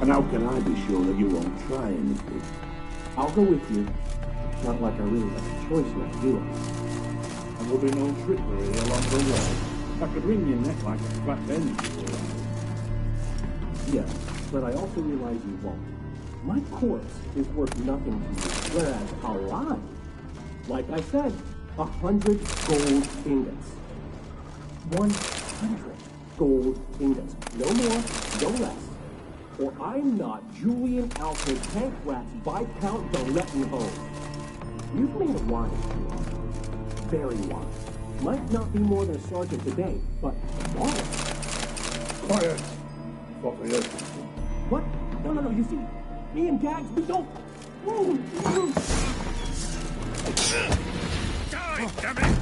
And how can I be sure that you won't try anything? I'll go with you. Not like I really have a choice now, do I? There will be no trickery along the way. I could wring your neck like a fat end before I... Yes, but I also realize you won't. My corpse is worth nothing to you, whereas alive, like I said, 100 gold ingots. 100 gold ingots. No more, no less. Or I'm not Julian Alfred Tankratz Viscount de Lettenhove. You've made a wise choice. Very wise. Might not be more than a sergeant today, but tomorrow. Quiet! What for you? What? No, you see, me and Gags, we don't... Die, damn it!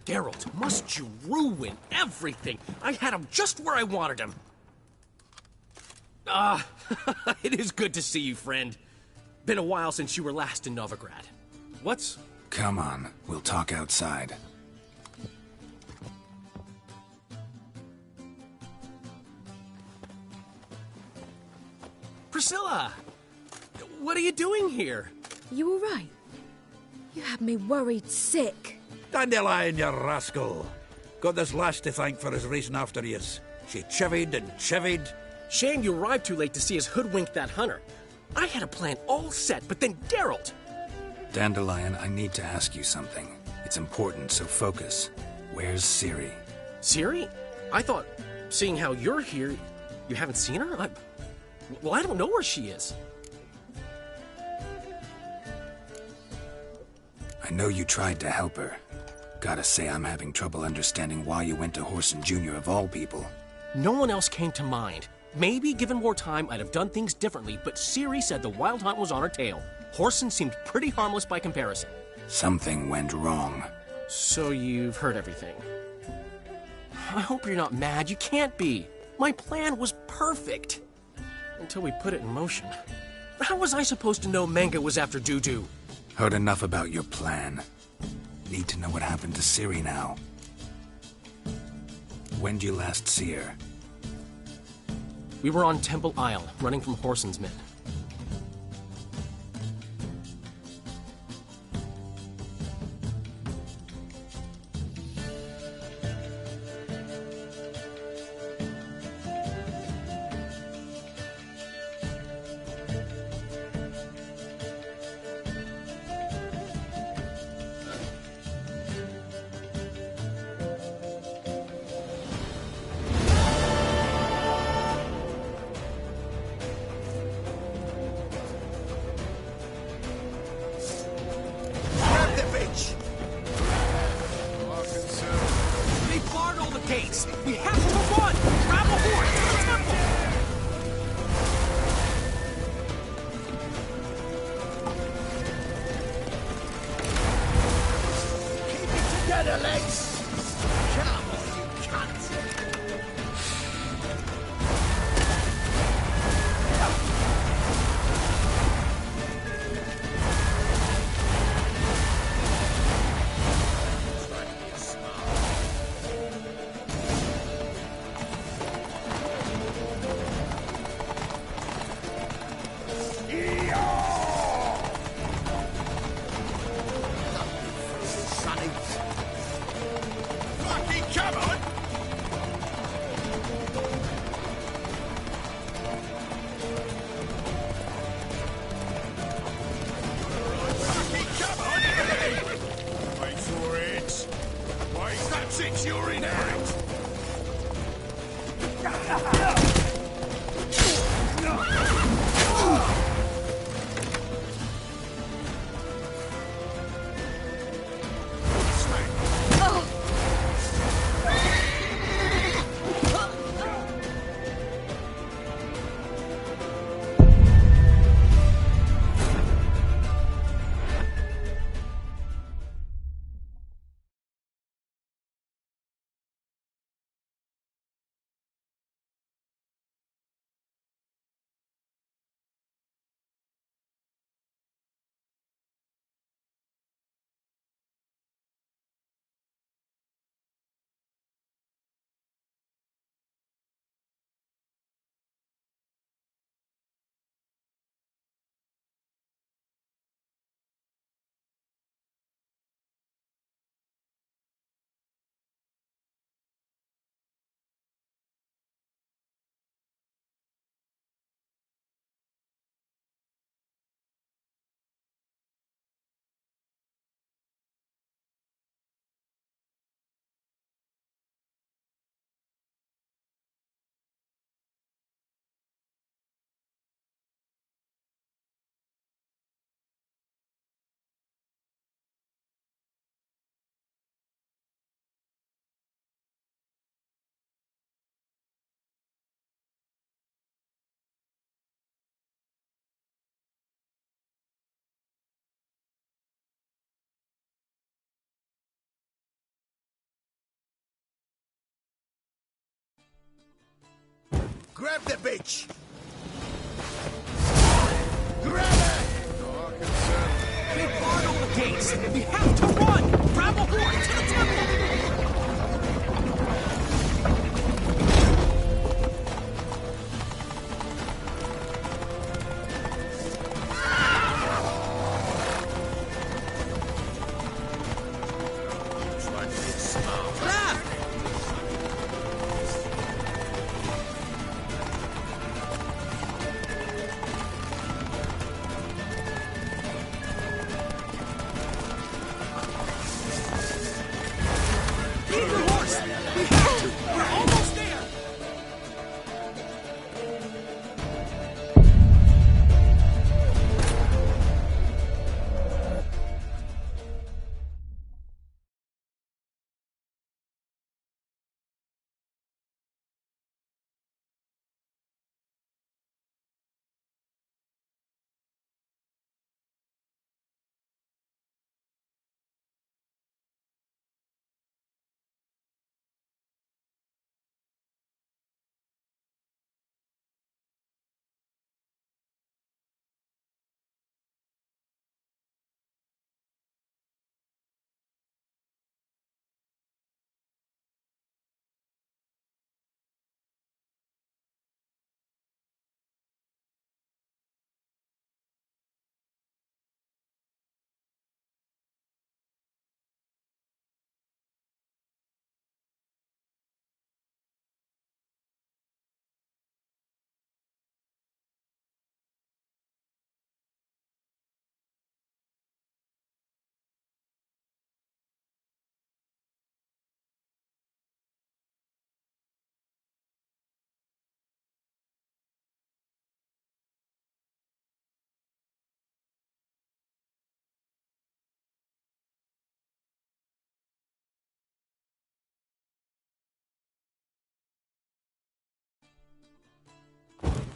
Geralt, must you ruin everything? I had him just where I wanted him. It is good to see you, friend. Been a while since you were last in Novigrad. What's... Come on, we'll talk outside. Priscilla! What are you doing here? You all right? You had me worried sick. Dandelion, you rascal. Got this lass to thank for his racing after yous. She chivied and chivied. Shame you arrived too late to see us hoodwink that hunter. I had a plan all set, but then Geralt... Dandelion, I need to ask you something. It's important, so focus. Where's Ciri? Ciri? I thought, seeing how you're here, you haven't seen her? Well, I don't know where she is. I know you tried to help her. Gotta say, I'm having trouble understanding why you went to Whoreson Jr. of all people. No one else came to mind. Maybe, given more time, I'd have done things differently, but Ciri said the Wild Hunt was on her tail. Whoreson seemed pretty harmless by comparison. Something went wrong. So you've heard everything. I hope you're not mad. You can't be. My plan was perfect. Until we put it in motion. How was I supposed to know Menge was after Dudu? Heard enough about your plan. Need to know what happened to Ciri now. When'd you last see her? We were on Temple Isle, running from Whoreson's men. We have to run! Grab a horse to the temple! Keep it together, legs! Come on, you cunt! Clean out! Grab the bitch! Grab it! They barred all the gates! We have to run! Grab a horn to the temple!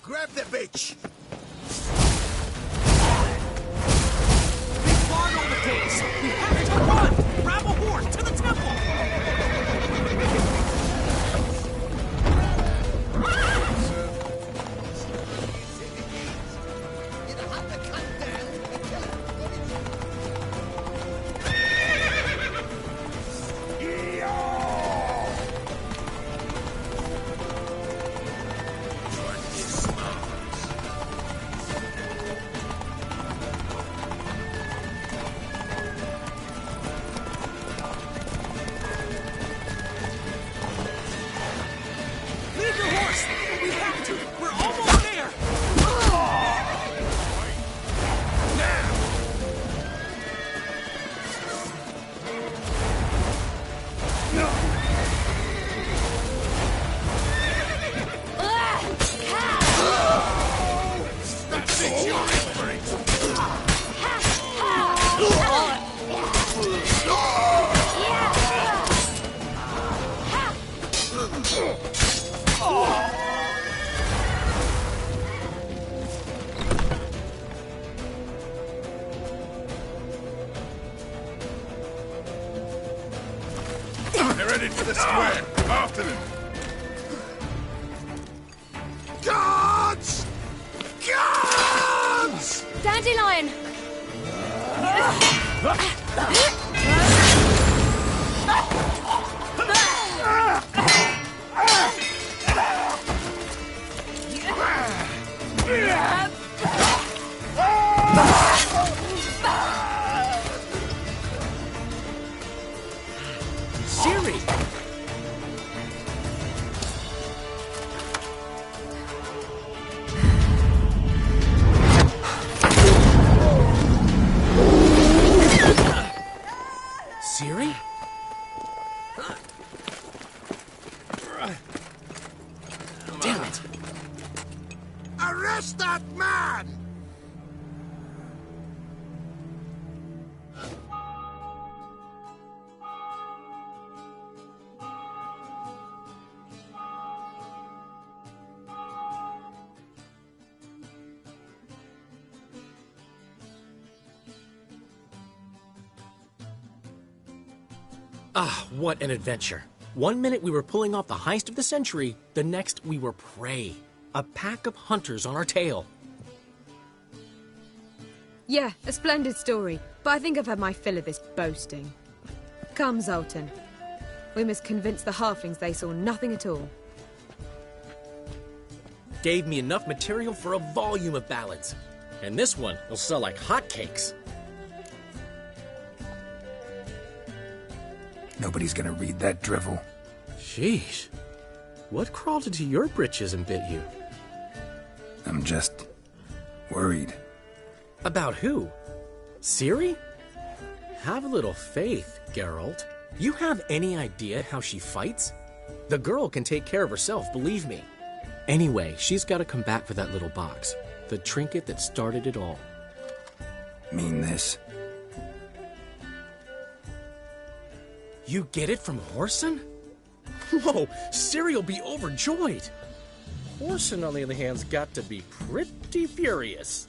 Grab the bitch! They barred all the gates! We have to run! Grab a horn to the temple! To the square! After them! Guards! Guards! Dandelion! Ciri! Ciri? Damn it! Arrest that man! Ah, what an adventure. 1 minute we were pulling off the heist of the century, the next we were prey. A pack of hunters on our tail. Yeah, a splendid story, but I think I've had my fill of this boasting. Come, Zoltan. We must convince the halflings they saw nothing at all. Gave me enough material for a volume of ballads. And this one will sell like hotcakes. Nobody's gonna read that drivel. Sheesh. What crawled into your britches and bit you? I'm just worried. About who? Ciri? Have a little faith, Geralt. You have any idea how she fights? The girl can take care of herself, believe me. Anyway, she's got to come back for that little box. The trinket that started it all. Mean this? You get it from Whoreson? Whoa, Ciri'll be overjoyed. Whoreson, on the other hand, has got to be pretty furious.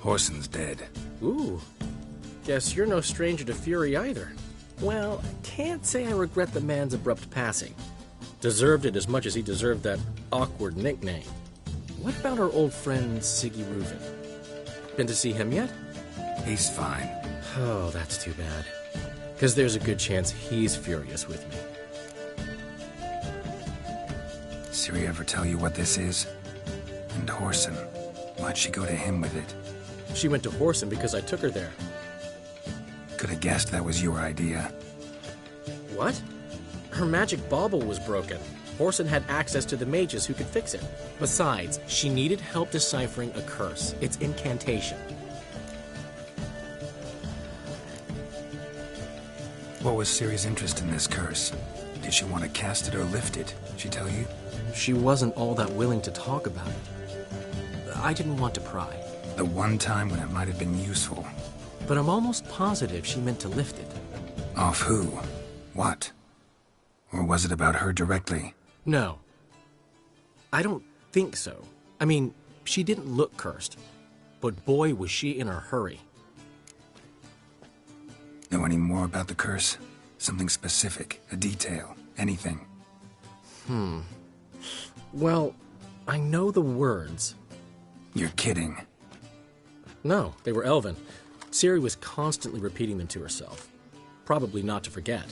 Whoreson's dead. Ooh, guess you're no stranger to fury either. Well, I can't say I regret the man's abrupt passing. Deserved it as much as he deserved that awkward nickname. What about our old friend Siggy Reuven? Been to see him yet? He's fine. Oh, that's too bad. Because there's a good chance he's furious with me. Ciri ever tell you what this is? And Whoreson, why'd she go to him with it? She went to Whoreson because I took her there. Could have guessed that was your idea. What? Her magic bauble was broken. Whoreson had access to the mages who could fix it. Besides, she needed help deciphering a curse. It's incantation. What was Ciri's interest in this curse? Did she want to cast it or lift it? She tell you? She wasn't all that willing to talk about it. I didn't want to pry. The one time when it might have been useful. But I'm almost positive she meant to lift it. Off who? What? Or was it about her directly? No. I don't think so. I mean, she didn't look cursed. But boy, was she in a hurry. Know any more about the curse? Something specific, a detail, anything? Well, I know the words. You're kidding. No, they were Elven. Ciri was constantly repeating them to herself. Probably not to forget.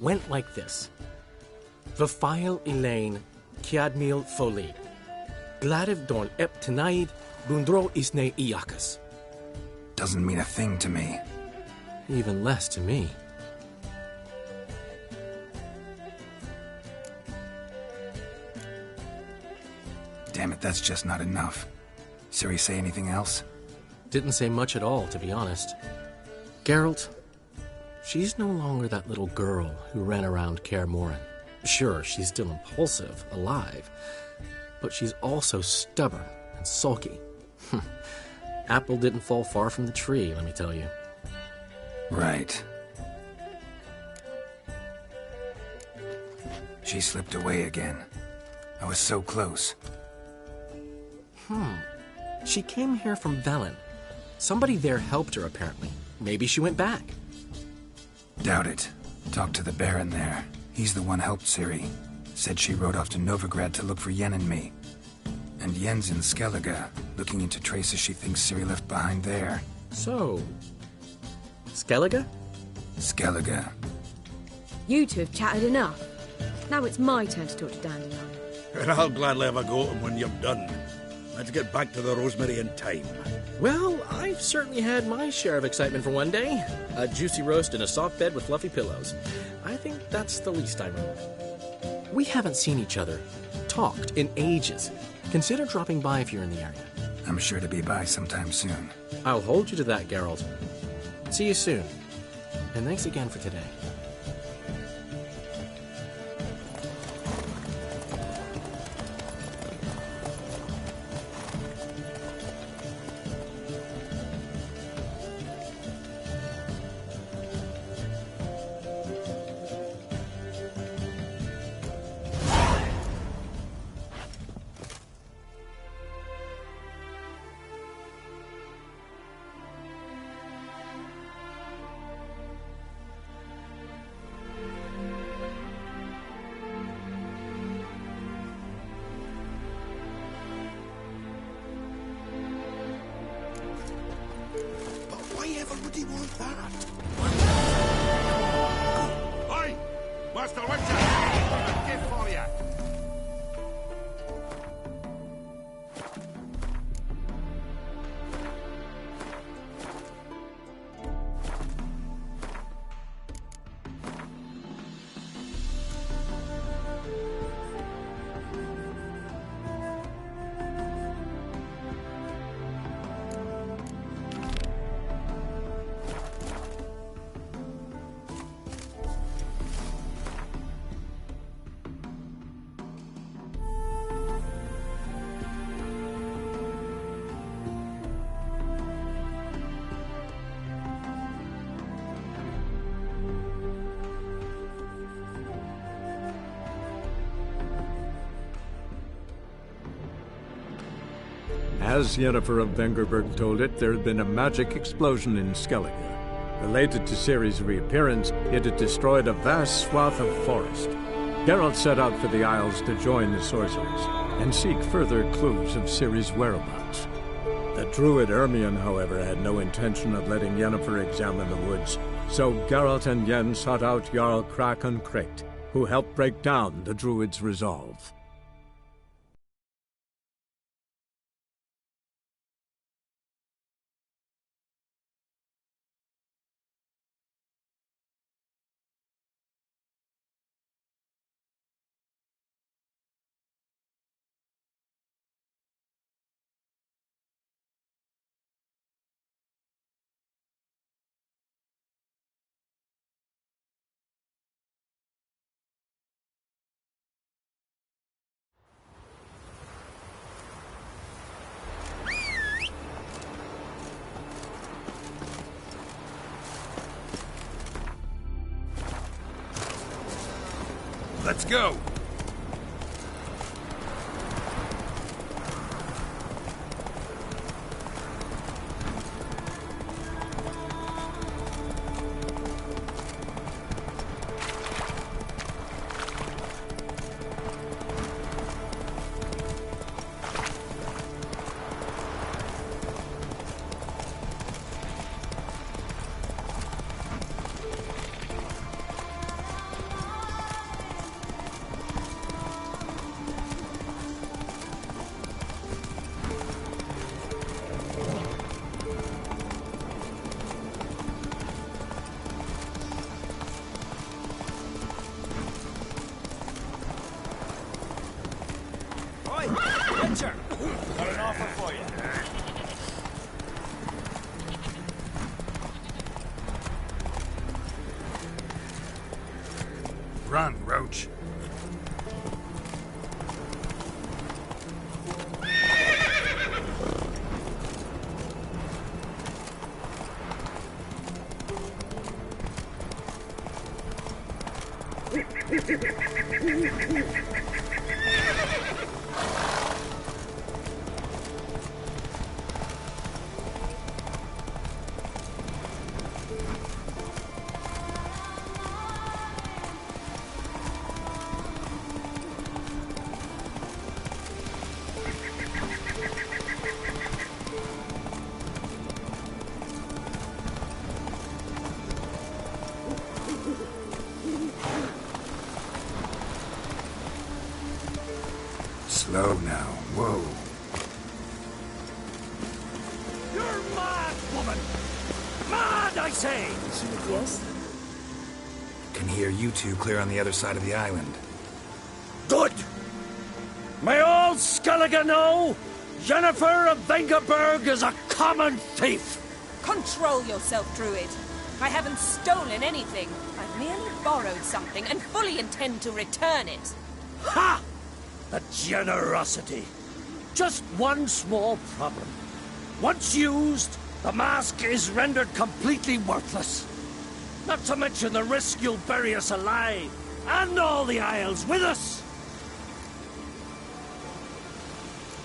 Went like this. Vafile Elaine, Kiadmil Foli. Gladiv Dorn Ep Tenaid, Bundro Isne Iakas. Doesn't mean a thing to me. Even less to me. Damn it, that's just not enough. Ciri say anything else? Didn't say much at all, to be honest. Geralt, she's no longer that little girl who ran around Kaer Morhen. Sure, she's still impulsive, alive, but she's also stubborn and sulky. Apple didn't fall far from the tree, let me tell you. Right. She slipped away again. I was so close. She came here from Velen. Somebody there helped her, apparently. Maybe she went back. Doubt it. Talk to the Baron there. He's the one helped Ciri. Said she rode off to Novigrad to look for Yen and me. And Yen's in Skellige, looking into traces she thinks Ciri left behind there. So... Skellige? Skellige. You two have chatted enough. Now it's my turn to talk to Dandelion. And I'll gladly have a go at him when you're done. Let's get back to the Rosemary in time. Well, I've certainly had my share of excitement for one day. A juicy roast in a soft bed with fluffy pillows. I think that's the least I mind. We haven't seen each other, talked, in ages. Consider dropping by if you're in the area. I'm sure to be by sometime soon. I'll hold you to that, Geralt. See you soon. And thanks again for today. Would he want that? Oi! Master Witcher! A gift for you! As Yennefer of Vengerberg told it, there had been a magic explosion in Skellige. Related to Ciri's reappearance, it had destroyed a vast swath of forest. Geralt set out for the Isles to join the sorcerers and seek further clues of Ciri's whereabouts. The druid Ermion, however, had no intention of letting Yennefer examine the woods, so Geralt and Yen sought out Jarl Krakon Krayt, who helped break down the druid's resolve. Let's go! Witcher! Got an offer for you. Run, Roach. Slow now. Whoa. You're mad, woman! Mad, I say! Yes? Can hear you two clear on the other side of the island. Good! May all Skellige know Jennifer of Vengerberg is a common thief! Control yourself, Druid. I haven't stolen anything. I've merely borrowed something and fully intend to return it. Ha! The generosity. Just one small problem. Once used, the mask is rendered completely worthless. Not to mention the risk you'll bury us alive, and all the Isles with us.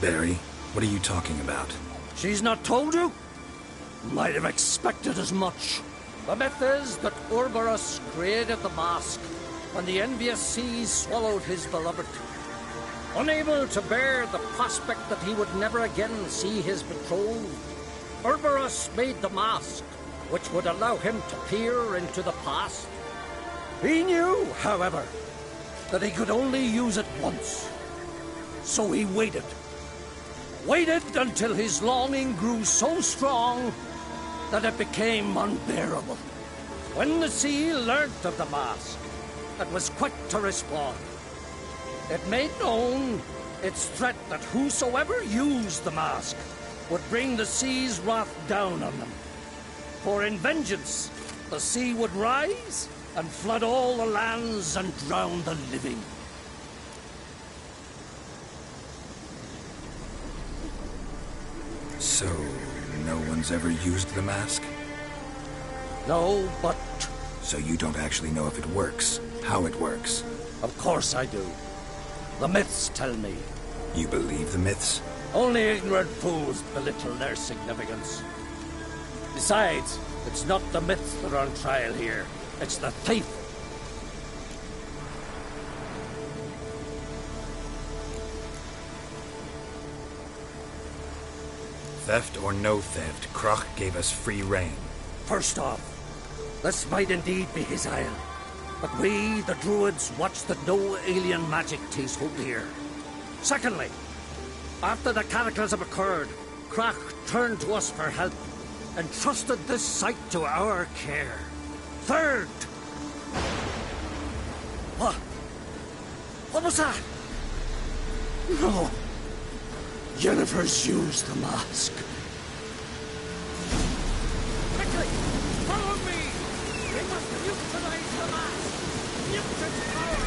Barry, what are you talking about? She's not told you? Might have expected as much. The myth is that Urberus created the mask when the envious seas swallowed his beloved. Unable to bear the prospect that he would never again see his betrothed, Urberus made the mask, which would allow him to peer into the past. He knew, however, that he could only use it once. So he waited. Waited until his longing grew so strong that it became unbearable. When the sea learnt of the mask, it was quick to respond. It made known its threat that whosoever used the mask would bring the sea's wrath down on them. For in vengeance, the sea would rise and flood all the lands and drown the living. So, no one's ever used the mask? No, but... So you don't actually know if it works, how it works? Of course I do. The myths tell me. You believe the myths? Only ignorant fools belittle their significance. Besides, it's not the myths that are on trial here. It's the thief. Theft or no theft, Krach gave us free rein. First off, this might indeed be his isle. But we, the Druids, watch that no alien magic takes hold here. Secondly, after the cataclysm occurred, Krach turned to us for help and trusted this site to our care. Third... What? What was that? No. Jennifer's used the mask. Quickly! Follow me! We must utilize the mask! Use its power!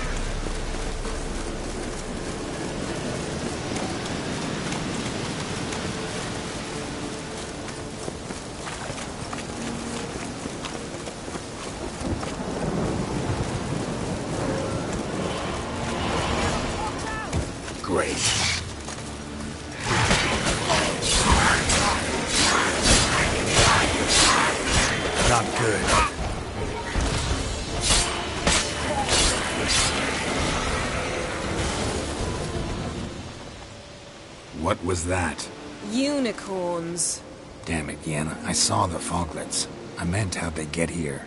Great. Not good. What was that? Unicorns. Damn it, Yen. I saw the foglets. I meant how'd they get here.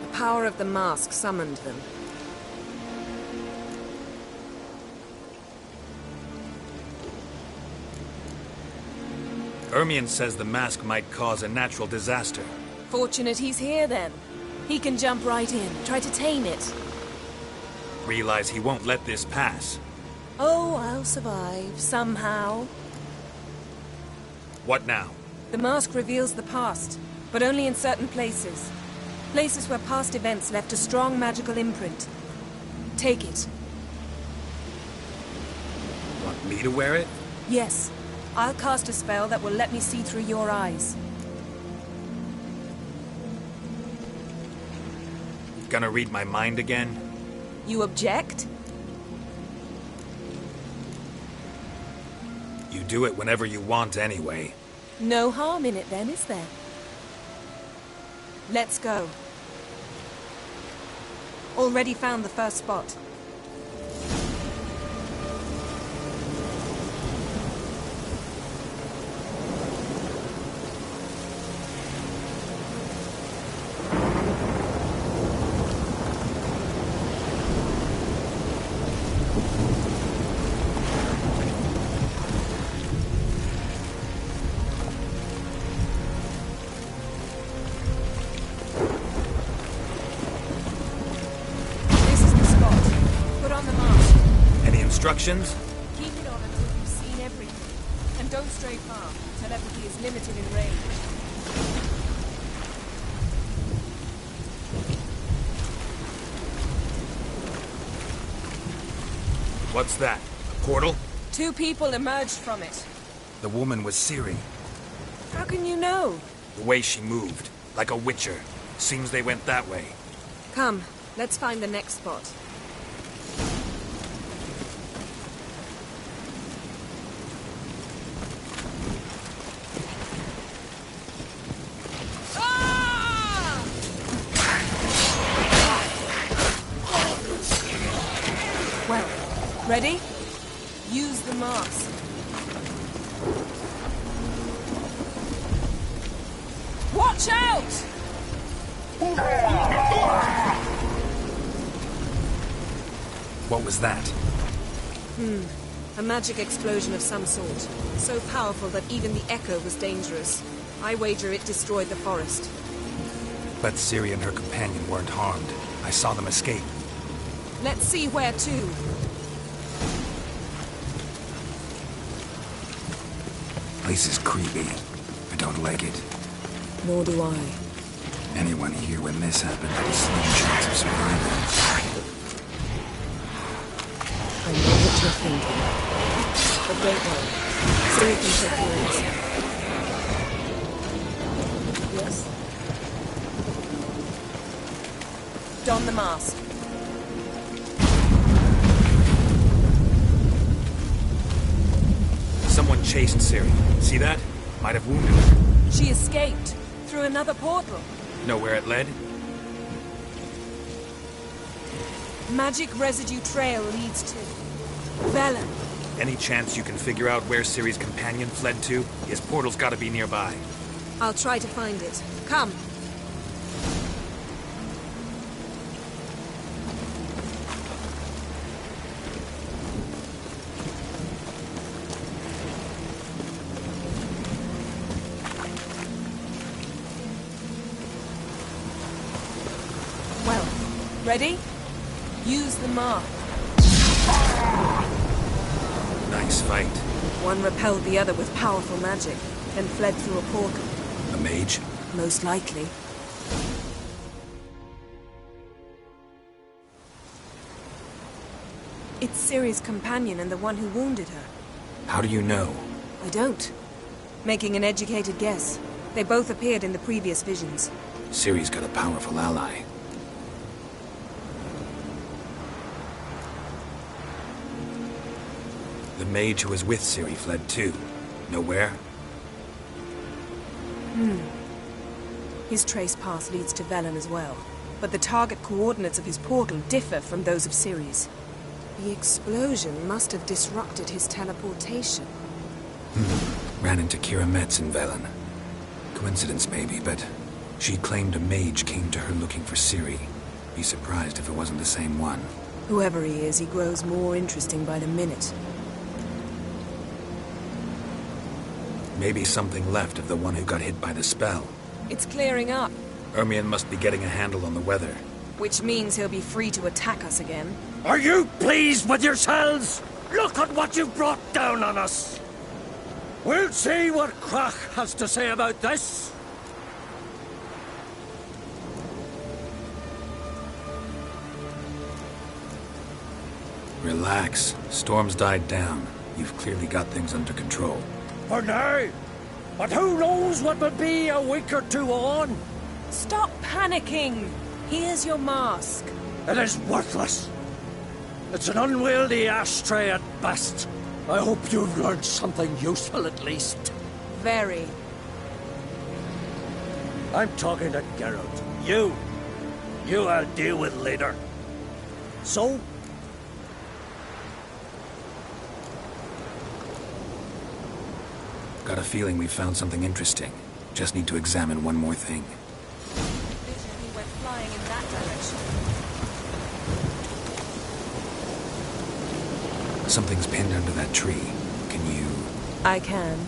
The power of the mask summoned them. Ermion says the mask might cause a natural disaster. Fortunate he's here, then. He can jump right in, try to tame it. Realize he won't let this pass. Oh, I'll survive, somehow. What now? The mask reveals the past, but only in certain places. Places where past events left a strong magical imprint. Take it. Want me to wear it? Yes. I'll cast a spell that will let me see through your eyes. Gonna read my mind again? You object? You do it whenever you want anyway. No harm in it then, is there? Let's go. Already found the first spot. instructions? Keep it on until you've seen everything. And don't stray far. Telepathy is limited in range. What's that? A portal? 2 people emerged from it. The woman was Ciri. How can you know? The way she moved, like a witcher. Seems they went that way. Come, let's find the next spot. Well, ready? Use the mask. Watch out! What was that? A magic explosion of some sort. So powerful that even the echo was dangerous. I wager it destroyed the forest. But Ciri and her companion weren't harmed. I saw them escape. Let's see where to. Place is creepy. I don't like it. Nor do I. Anyone here when this happened had a slim chance of surviving. I know what you're thinking. But don't worry. Ciri can take yours. Yes? Don the mask. Someone chased Ciri. See that? Might have wounded her. She escaped through another portal. Know where it led? Magic residue trail leads to Velen. Any chance you can figure out where Ciri's companion fled to? His portal's gotta be nearby. I'll try to find it. Come. Well, ready? Use the mark. Nice fight. One repelled the other with powerful magic, then fled through a portal. A mage? Most likely. It's Ciri's companion and the one who wounded her. How do you know? I don't. Making an educated guess. They both appeared in the previous visions. Ciri's got a powerful ally. The mage who was with Ciri fled too. Know where? His trace path leads to Velen as well. But the target coordinates of his portal differ from those of Ciri's. The explosion must have disrupted his teleportation. Ran into Kira Metz in Velen. Coincidence maybe, but she claimed a mage came to her looking for Ciri. Be surprised if it wasn't the same one. Whoever he is, he grows more interesting by the minute. Maybe something left of the one who got hit by the spell. It's clearing up, Ermion must be getting a handle on the weather. which means he'll be free to attack us again. Are you pleased with yourselves? Look at what you've brought down on us. We'll see what Crach has to say about this. Relax. Storm's died down. You've clearly got things under control. For now. But who knows what will be a week or two on? Stop panicking! Here's your mask. It is worthless. It's an unwieldy ashtray at best. I hope you've learned something useful at least. Very. I'm talking to Geralt. You I'll deal with later. So? Got a feeling we found something interesting. Just need to examine one more thing. He went flying in that direction. Something's pinned under that tree. Can you... I can.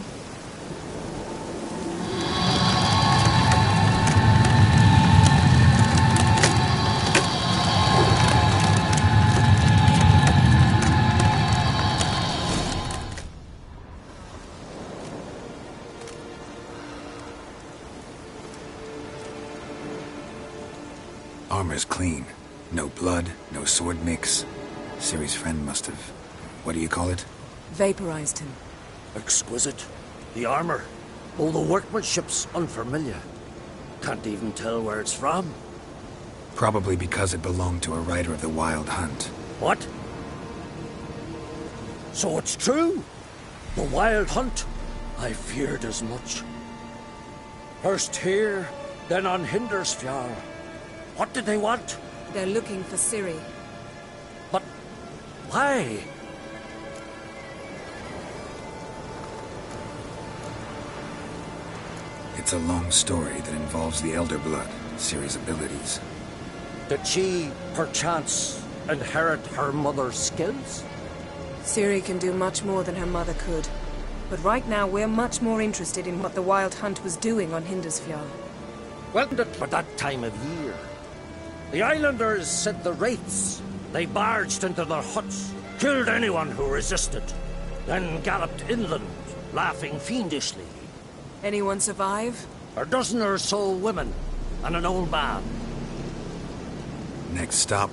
armor's clean. No blood, no sword mix. Ciri's friend must have... what do you call it? Vaporized him. Exquisite. The armor. Oh, the workmanship's unfamiliar. Can't even tell where it's from. Probably because it belonged to a rider of the Wild Hunt. What? So it's true? The Wild Hunt? I feared as much. First here, then on Hindersfjall. What did they want? They're looking for Ciri. But why? It's a long story that involves the Elder Blood, Ciri's abilities. Did she, perchance, inherit her mother's skills? Ciri can do much more than her mother could. But right now, we're much more interested in what the Wild Hunt was doing on Hindersfjall. Wasn't it for that time of year? The islanders sent the wraiths. They barged into their huts, killed anyone who resisted, then galloped inland, laughing fiendishly. Anyone survive? A dozen or so women, and an old man. Next stop,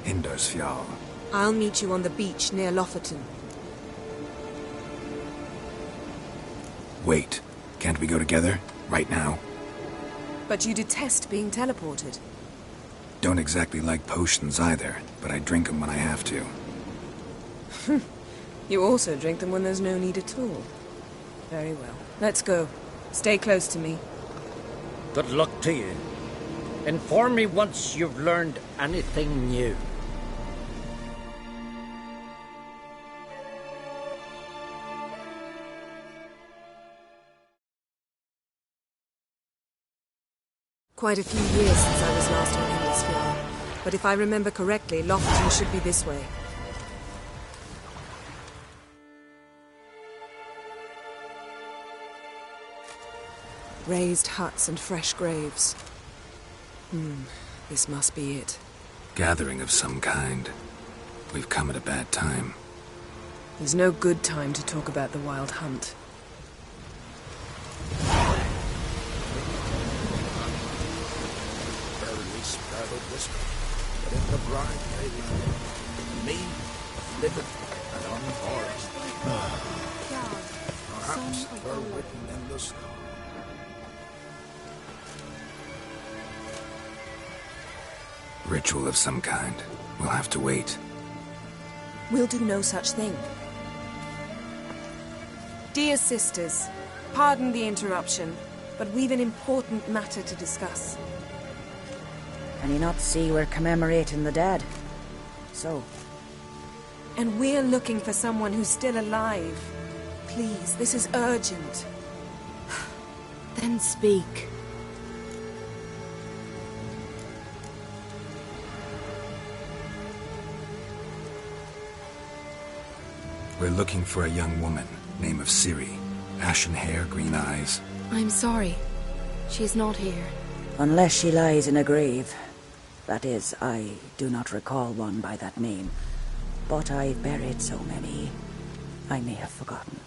Hindersfjall. I'll meet you on the beach near Lofoten. Wait, can't we go together? Right now? But you detest being teleported. Don't exactly like potions either, but I drink them when I have to. You also drink them when there's no need at all. Very well. Let's go. Stay close to me. Good luck to you. Inform me once you've learned anything new. Quite a few years since I was last on Hindersfjall. But if I remember correctly, Lofoten should be this way. Raised huts and fresh graves. This must be it. Gathering of some kind. We've come at a bad time. There's no good time to talk about the Wild Hunt. But in the brine me, living and unforest. Perhaps they're written in the stars. Ritual of some kind. We'll have to wait. We'll do no such thing. Dear sisters, pardon the interruption, but we've an important matter to discuss. Can you not see we're commemorating the dead? So? And we're looking for someone who's still alive. Please, this is urgent. Then speak. We're looking for a young woman, name of Ciri. Ashen hair, green eyes. I'm sorry. She's not here. Unless she lies in a grave. That is, I do not recall one by that name. But I've buried so many, I may have forgotten.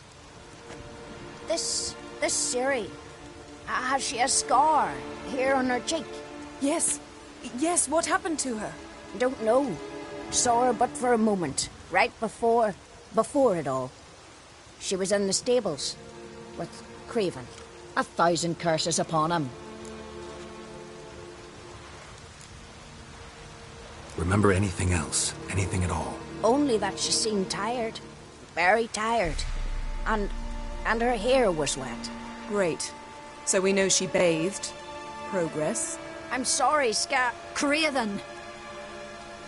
This Ciri, has she a scar here on her cheek? Yes, what happened to her? Don't know. Saw her but for a moment, right before it all. She was in the stables with Craven. 1,000 curses upon him. Remember anything else? Anything at all? Only that she seemed tired. Very tired. And her hair was wet. Great. So we know she bathed. Progress. I'm sorry, Craven.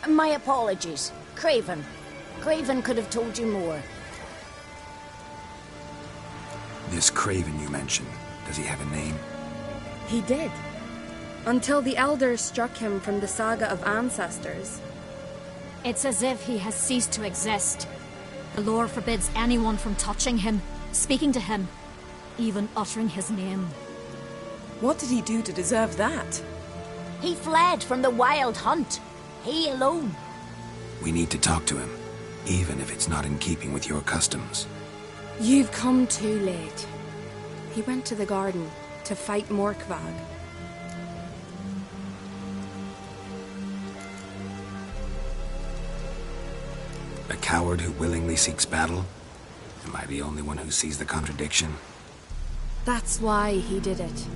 My apologies. Craven. Craven could have told you more. This Craven you mentioned, does he have a name? He did. Until the Elders struck him from the Saga of Ancestors. It's as if he has ceased to exist. The lore forbids anyone from touching him, speaking to him, even uttering his name. What did he do to deserve that? He fled from the Wild Hunt. He alone. We need to talk to him, even if it's not in keeping with your customs. You've come too late. He went to the garden to fight Morkvag. coward who willingly seeks battle? Am I the only one who sees the contradiction? That's why he did it.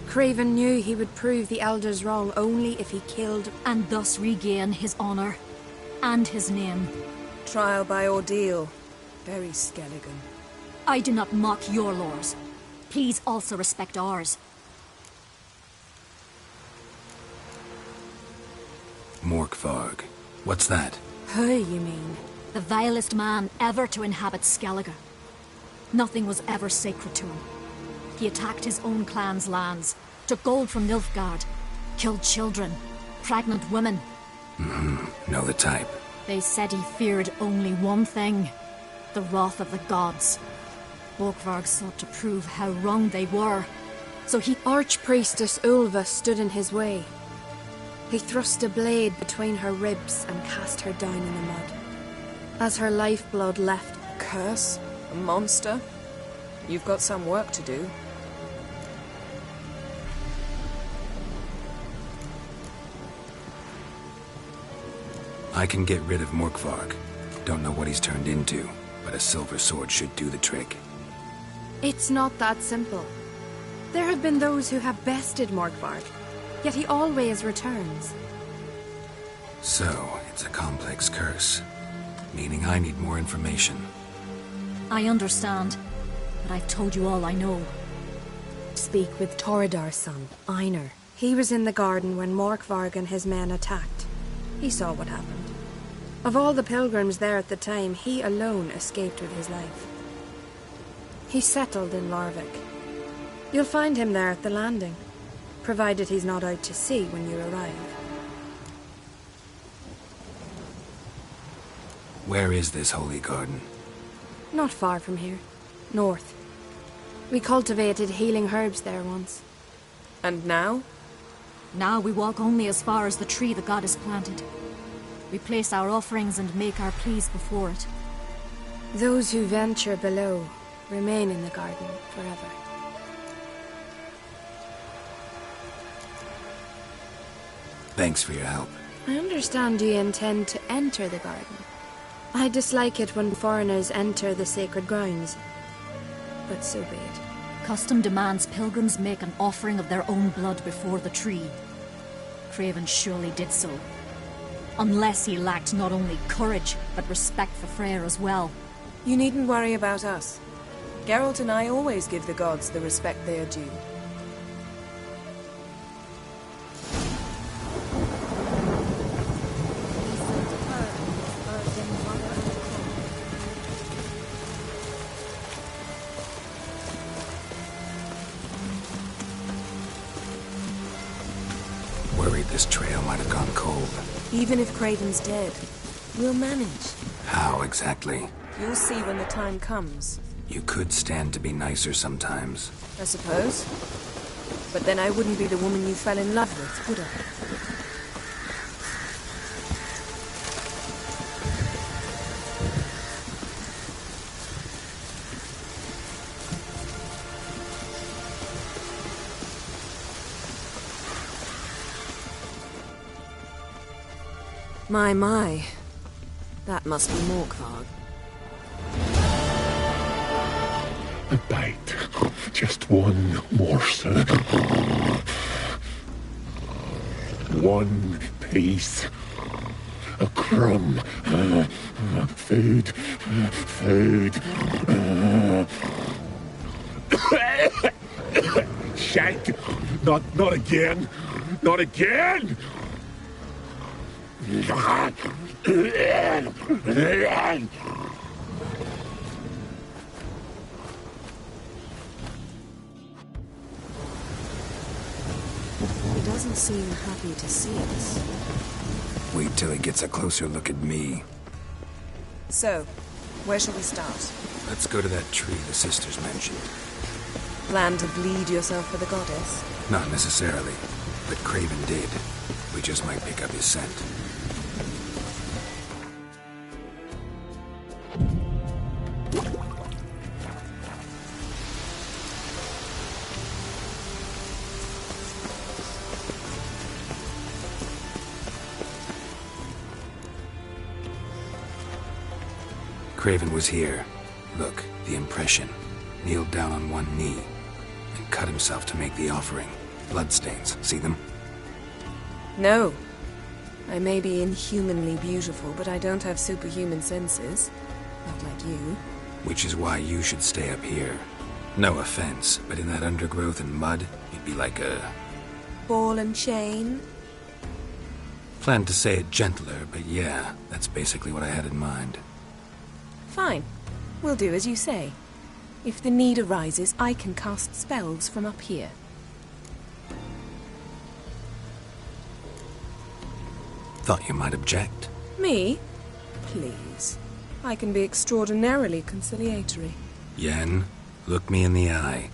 Craven knew he would prove the Elders wrong only if he killed... And thus regain his honor and his name. Trial by ordeal. Very Skelligan. I do not mock your laws. Please also respect ours. Morkvarg. What's that? Who, you mean? The vilest man ever to inhabit Skellige. Nothing was ever sacred to him. He attacked his own clan's lands, took gold from Nilfgaard, killed children, pregnant women. Know the type. They said he feared only one thing, the wrath of the gods. Morkvarg sought to prove how wrong they were, so he... Archpriestess Ulva stood in his way. He thrust a blade between her ribs and cast her down in the mud. As her lifeblood left... Curse? A monster? You've got some work to do. I can get rid of Morkvarg. Don't know what he's turned into, but a silver sword should do the trick. It's not that simple. There have been those who have bested Morkvarg, yet he always returns. So, it's a complex curse, meaning I need more information. I understand, but I've told you all I know. Speak with Toredar's son, Einar. He was in the garden when Morkvarg and his men attacked. He saw what happened. Of all the pilgrims there at the time, he alone escaped with his life. He settled in Larvik. You'll find him there at the landing, provided he's not out to sea when you arrive. Where is this holy garden? Not far from here. North. We cultivated healing herbs there once. And now? Now we walk only as far as the tree the goddess planted. We place our offerings and make our pleas before it. Those who venture below remain in the garden forever. Thanks for your help. I understand you intend to enter the garden. I dislike it when foreigners enter the sacred grounds, but so be it. Custom demands pilgrims make an offering of their own blood before the tree. Craven surely did so. Unless he lacked not only courage, but respect for Freyr as well. You needn't worry about us. Geralt and I always give the gods the respect they are due. Worried this trail might have gone cold. Even if Craven's dead, we'll manage. How exactly? You'll see when the time comes. You could stand to be nicer sometimes. I suppose. But then I wouldn't be the woman you fell in love with, would I? My. That must be Morkvarg. A bite. Just one morsel. One piece. A crumb. Food. Food. Shank. Not again. Not again! He doesn't seem happy to see us. Wait till he gets a closer look at me. So, where shall we start? Let's go to that tree the sisters mentioned. Plan to bleed yourself for the goddess? Not necessarily, but Craven did. We just might pick up his scent. Craven was here. Look, the impression. Kneeled down on one knee and cut himself to make the offering. Bloodstains, see them? No. I may be inhumanly beautiful, but I don't have superhuman senses. Not like you. Which is why you should stay up here. No offense, but in that undergrowth and mud, you'd be like a... Ball and chain? Planned to say it gentler, but yeah, that's basically what I had in mind. Fine. We'll do as you say. If the need arises, I can cast spells from up here. Thought you might object. Me? Please. I can be extraordinarily conciliatory. Yen, look me in the eye.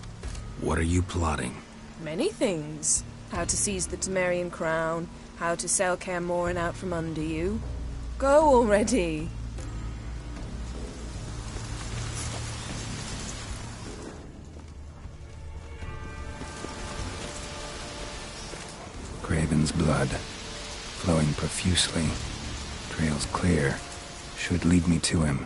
What are you plotting? Many things. How to seize the Temerian crown, how to sell Kaer Morhen out from under you. Go already! Craven's blood, flowing profusely. Trail's clear. Should lead me to him.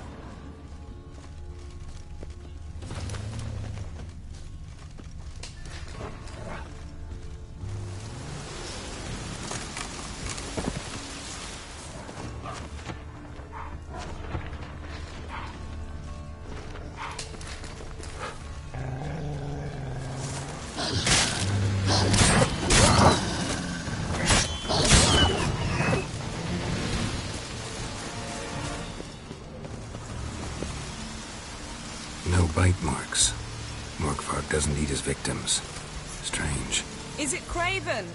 No bite marks. Morkvark doesn't eat his victims. Strange. Is it Craven?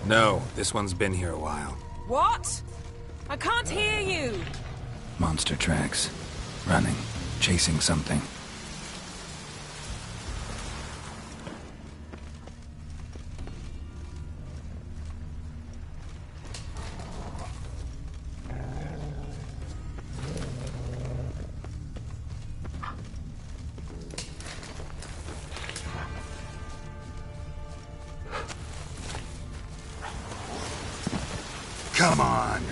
No, this one's been here a while. What? I can't hear you! Monster tracks. Running. Chasing something. Come on!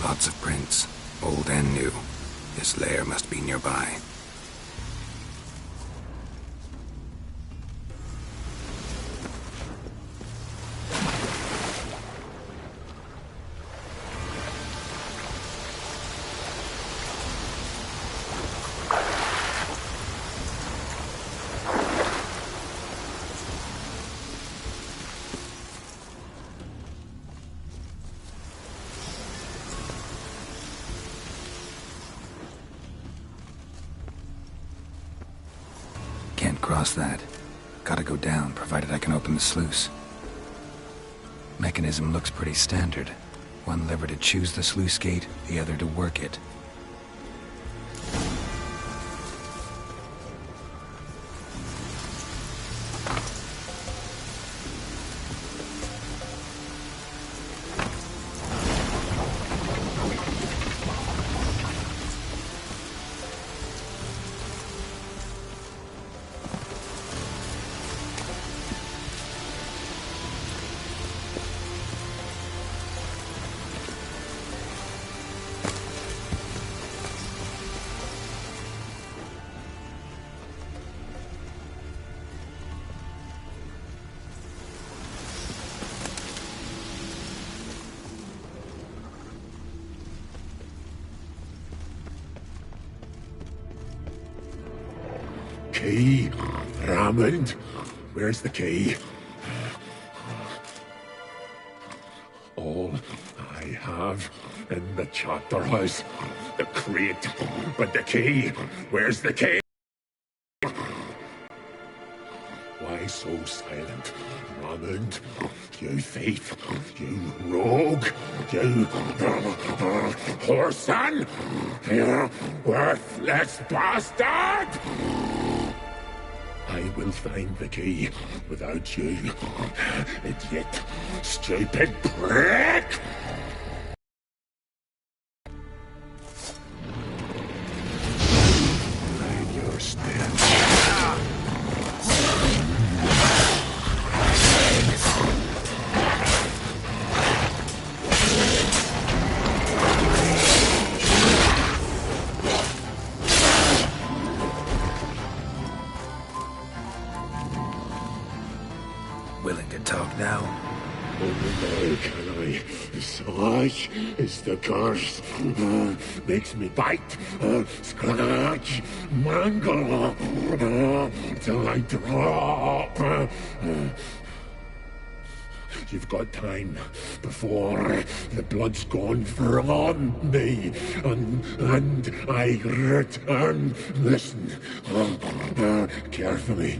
Lots of prints, old and new. This lair must be nearby. Can't cross that. Gotta go down, provided I can open the sluice. Mechanism looks pretty standard. One lever to choose the sluice gate, the other to work it. Key? Raymond? Where's the key? All I have in the chapter house. The crate. But the key? Where's the key? Why so silent, Rommond? You thief, you rogue, you whoreson, you worthless bastard! I will find the key without you, idiot, stupid prick! Hide your stench. Willing to talk now? Only can I. Such is the curse. Makes me bite, scratch, mangle, till I drop. You've got time before the blood's gone from me, and I return. Listen, carefully.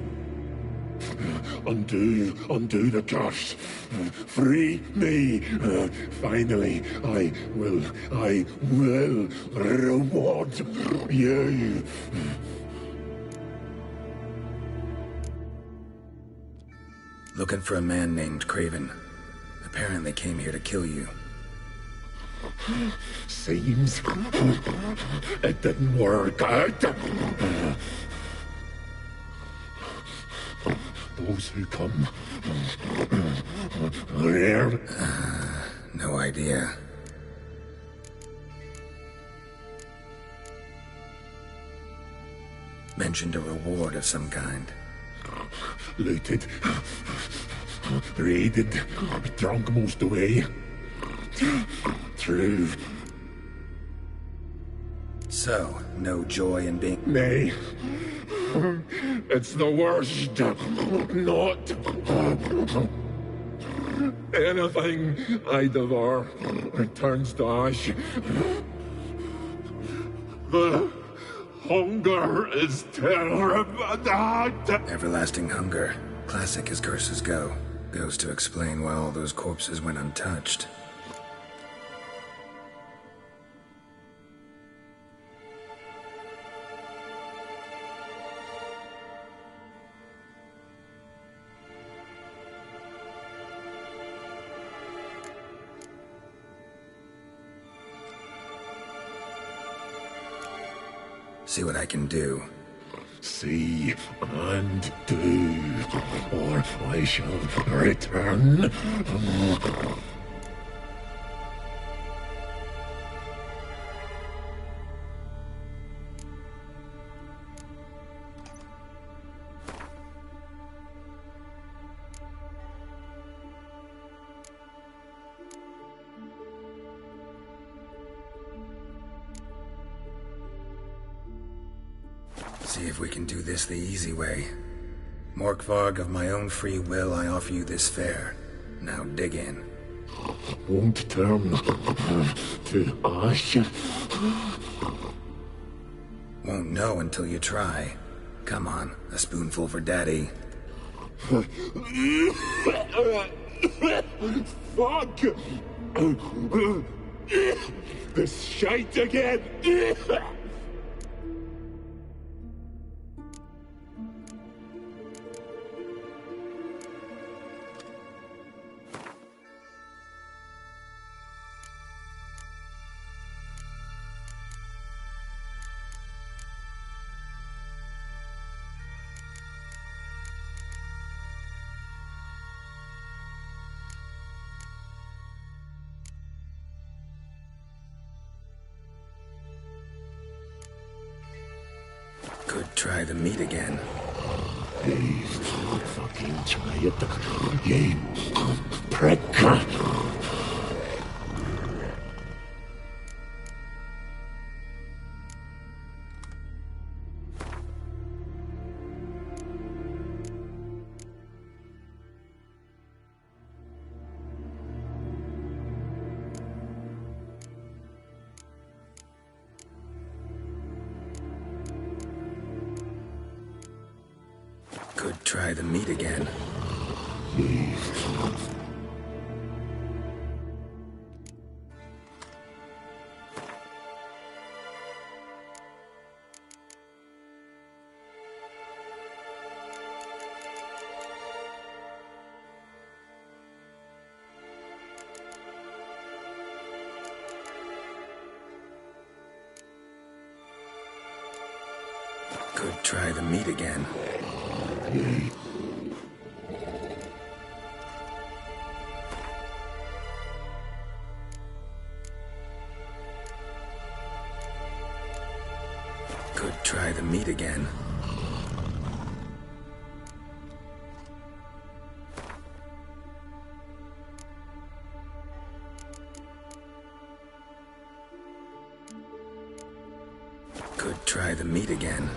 Undo the curse. Free me. Finally, I will reward you. Looking for a man named Craven. Apparently came here to kill you. Seems it didn't work out. Those who come here. No idea. Mentioned a reward of some kind. Looted, raided, drunk most away. True. So, no joy in being... Nay. It's the worst. Not anything I devour returns to ash. The hunger is terrible. Everlasting hunger. Classic as curses go. Goes to explain why all those corpses went untouched. See what I can do. See and do, or I shall return. See if we can do this the easy way. Morkvarg, of my own free will, I offer you this fare. Now dig in. Won't turn to ash. Won't know until you try. Come on, a spoonful for Daddy. Fuck! This shite again! Could try the meat again. Please, fucking try it, you prick. Could try the meat again. Could try the meat again. Could try the meat again. Could try the meat again.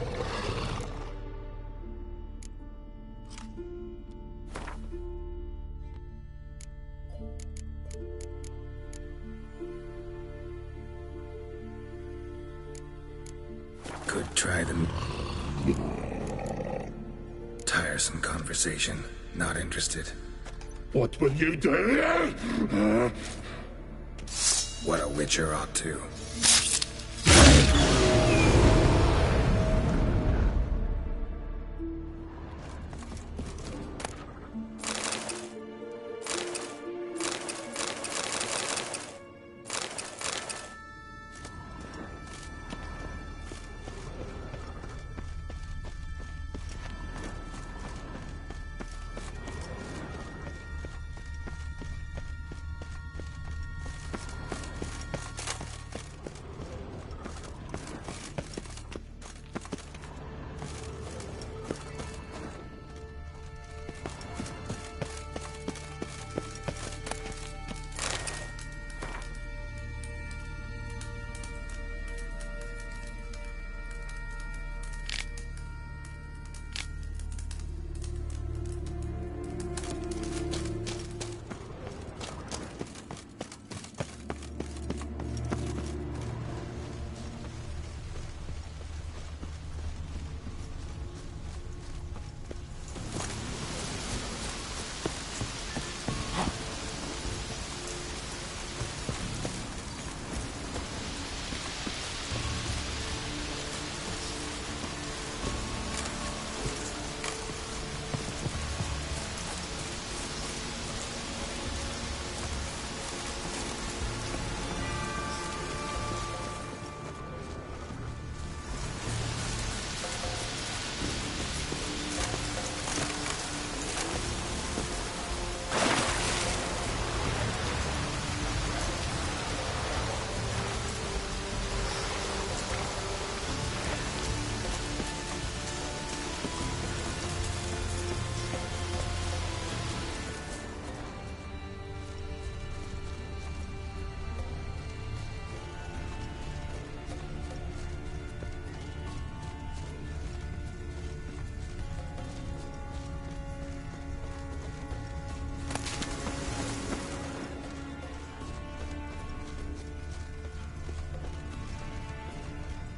Could try the... Tiresome conversation. Not interested. What will you do? What a witcher ought to.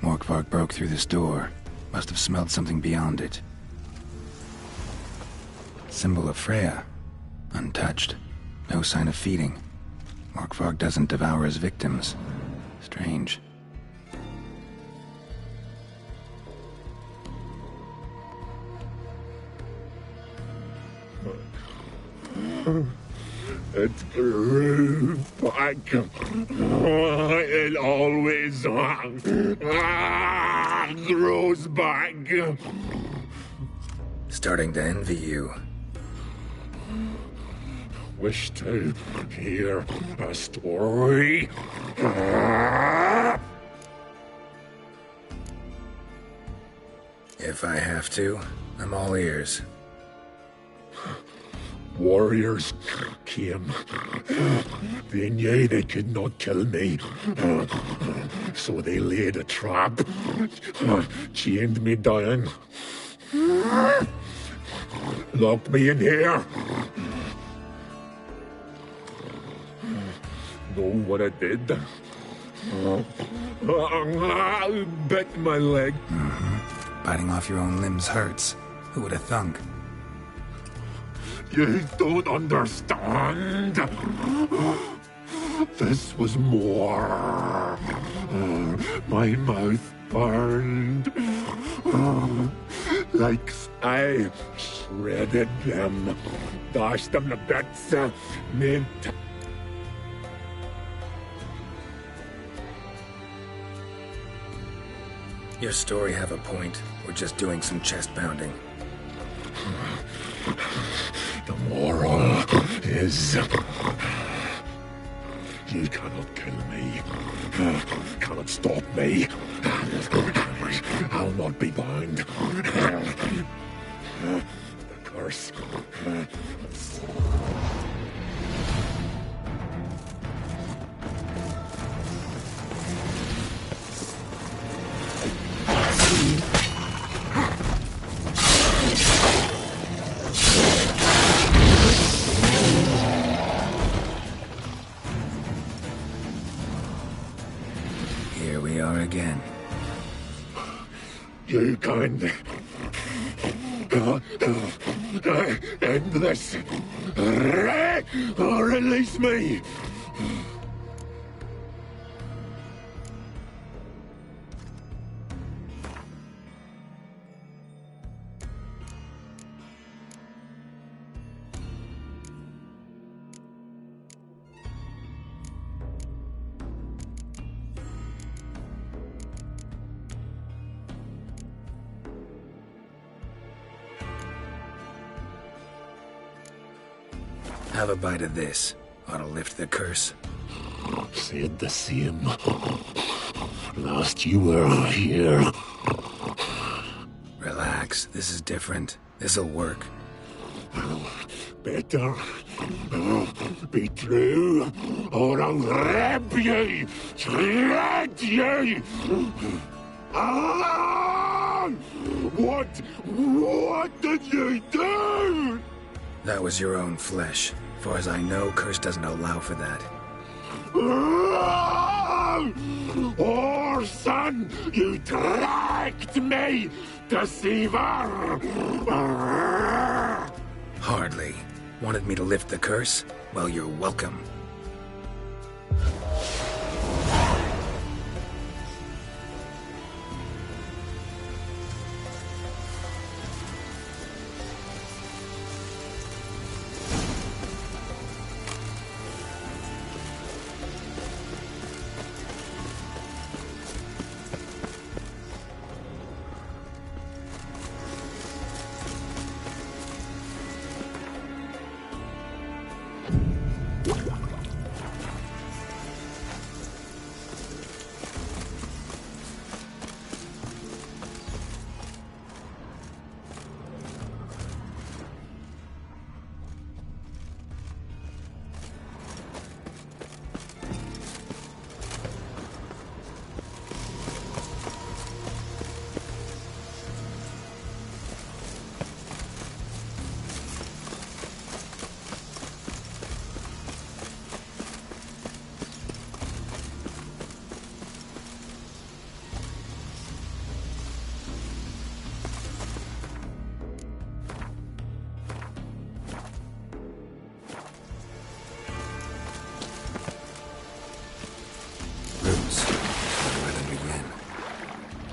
Morkvark broke through this door. Must have smelled something beyond it. Symbol of Freya. Untouched. No sign of feeding. Morkvark doesn't devour his victims. Strange. It grew back. It always grows back. Starting to envy you. Wish to hear a story. If I have to, I'm all ears. Warriors came. They knew they could not kill me. So they laid a trap. Chained me down. Locked me in here. Know what I did? Bit my leg. Biting off your own limbs hurts. Who would have thunk? You don't understand. This was more. My mouth burned. Like I shredded them, dashed them to bits, made. Your story have a point. We're just doing some chest pounding. The moral is... You cannot kill me. Cannot stop me. I'll not be bound. The curse. Here we are again. You can end this. Release me. Have a bite of this. Ought to lift the curse. Said the same. Last you were here. Relax. This is different. This'll work. Better be true, or I'll grab you, shred you. Ah! What did you do? That was your own flesh. Far as I know, curse doesn't allow for that. Orson, you tracked me, deceiver! Hardly. Wanted me to lift the curse? Well, you're welcome.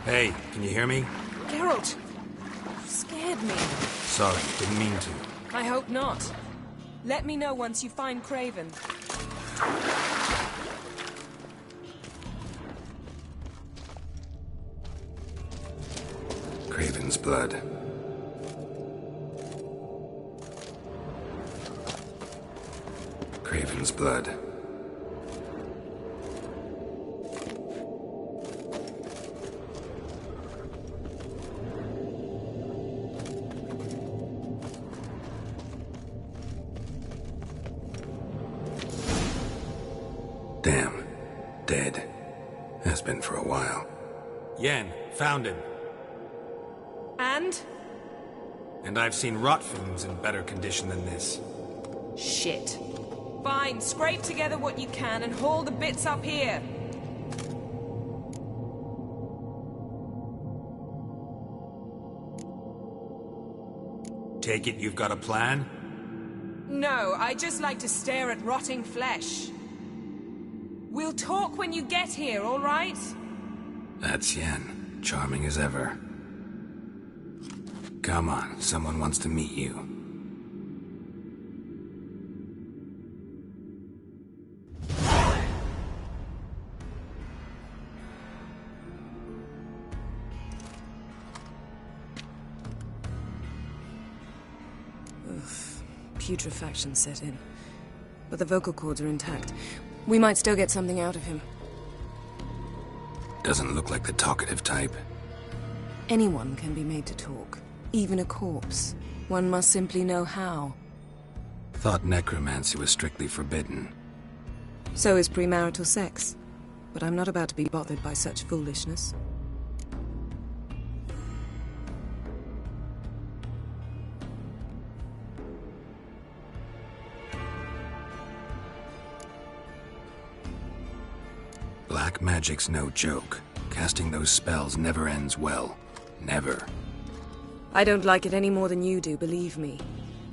Hey, can you hear me? Geralt! You scared me. Sorry, didn't mean to. I hope not. Let me know once you find Craven. Craven's blood. Craven's blood. Damn. Dead. Has been for a while. Yen, found him. And? And I've seen rot fiends in better condition than this. Shit. Fine, scrape together what you can and haul the bits up here. Take it you've got a plan? No, I just like to stare at rotting flesh. We'll talk when you get here, all right? That's Yen. Charming as ever. Come on, someone wants to meet you. Putrefaction set in. But the vocal cords are intact. We might still get something out of him. Doesn't look like the talkative type. Anyone can be made to talk. Even a corpse. One must simply know how. Thought necromancy was strictly forbidden. So is premarital sex. But I'm not about to be bothered by such foolishness. Black magic's no joke. Casting those spells never ends well. Never. I don't like it any more than you do, believe me.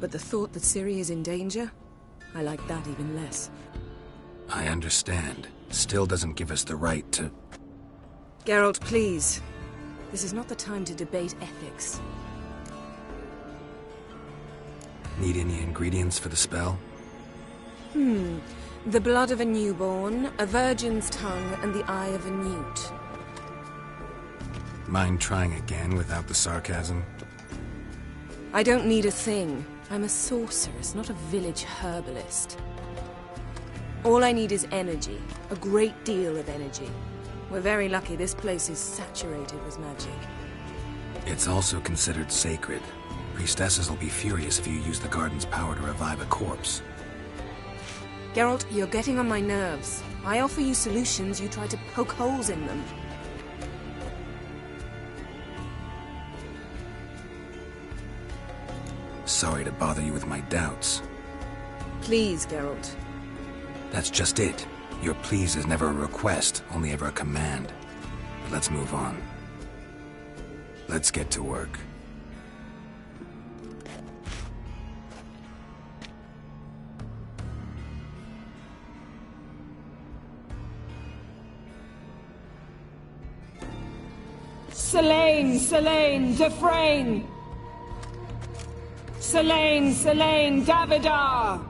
But the thought that Ciri is in danger? I like that even less. I understand. Still doesn't give us the right to... Geralt, please. This is not the time to debate ethics. Need any ingredients for the spell? The blood of a newborn, a virgin's tongue, and the eye of a newt. Mind trying again without the sarcasm? I don't need a thing. I'm a sorceress, not a village herbalist. All I need is energy. A great deal of energy. We're very lucky this place is saturated with magic. It's also considered sacred. Priestesses will be furious if you use the garden's power to revive a corpse. Geralt, you're getting on my nerves. I offer you solutions, you try to poke holes in them. Sorry to bother you with my doubts. Please, Geralt. That's just it. Your please is never a request, only ever a command. But let's move on. Let's get to work. Selene, Selene, Defrain! Selene, Selene, Davidar!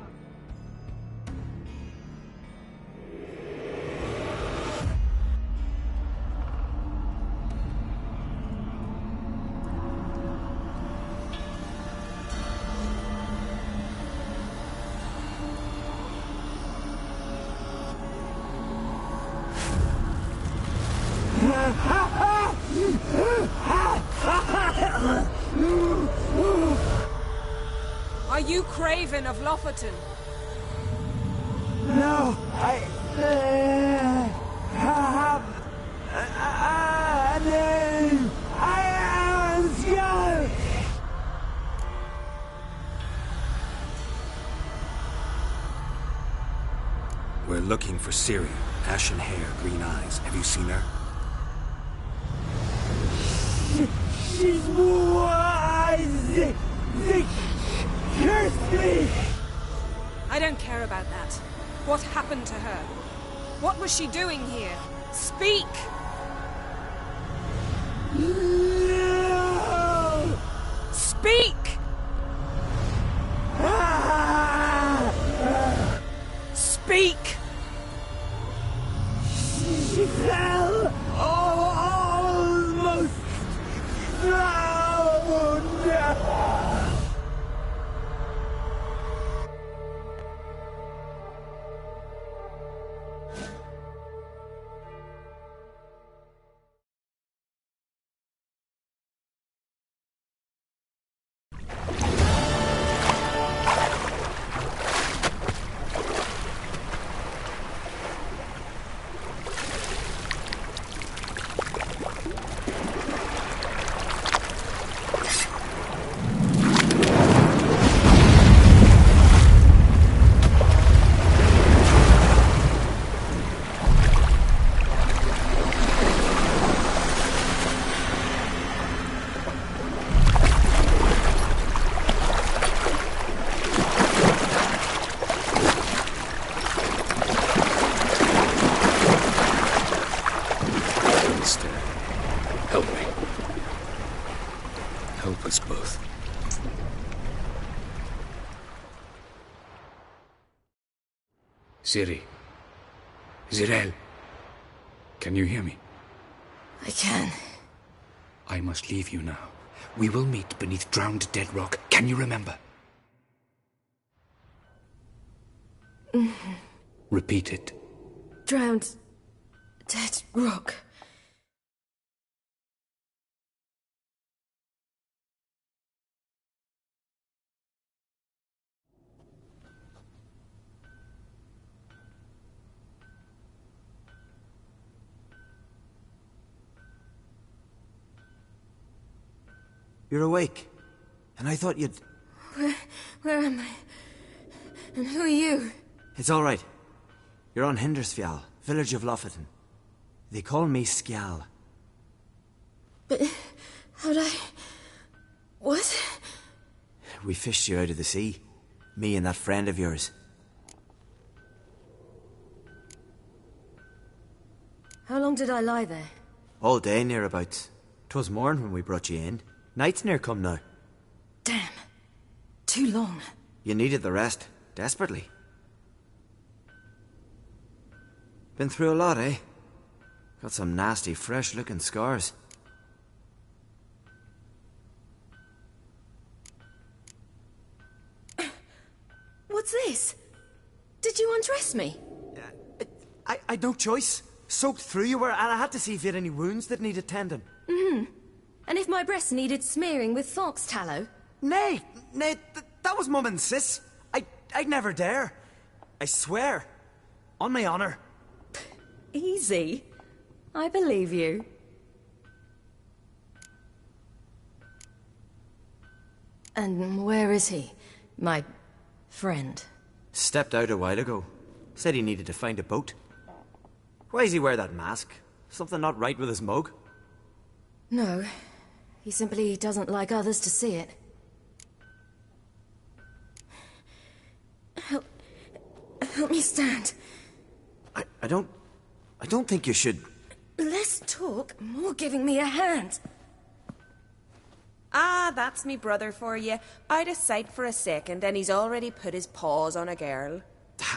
Are you Craven of Lofoten? No, I have a name. I am Skell. We're looking for Ciri. Ashen hair, green eyes. Have you seen her? She's wise. Curse me! I don't care about that. What happened to her? What was she doing here? Speak! No! Speak! Speak! She fell almost drowned! us both. Ciri. Zirael. Can you hear me? I can. I must leave you now. We will meet beneath drowned dead rock. Can you remember? Repeat it. Drowned... dead rock. You're awake. And I thought you'd... Where am I? And who are you? It's all right. You're on Hindersfjall, village of Lofoten. They call me Skjal. But... how'd I... what? We fished you out of the sea. Me and that friend of yours. How long did I lie there? All day, nearabouts. 'Twas morn when we brought you in. Night's near come now. Damn. Too long. You needed the rest, desperately. Been through a lot, eh? Got some nasty, fresh-looking scars. What's this? Did you undress me? I'd no choice. Soaked through you were, and I had to see if you had any wounds that needed tending. And if my breasts needed smearing with fox tallow? Nay, that was Mum and Sis. I'd never dare. I swear. On my honor. Easy. I believe you. And where is he? My friend? Stepped out a while ago. Said he needed to find a boat. Why does he wear that mask? Something not right with his mug? No. He simply doesn't like others to see it. Help me stand. I don't think you should... Less talk, more giving me a hand. Ah, that's me brother for you. Out of sight for a second, and he's already put his paws on a girl.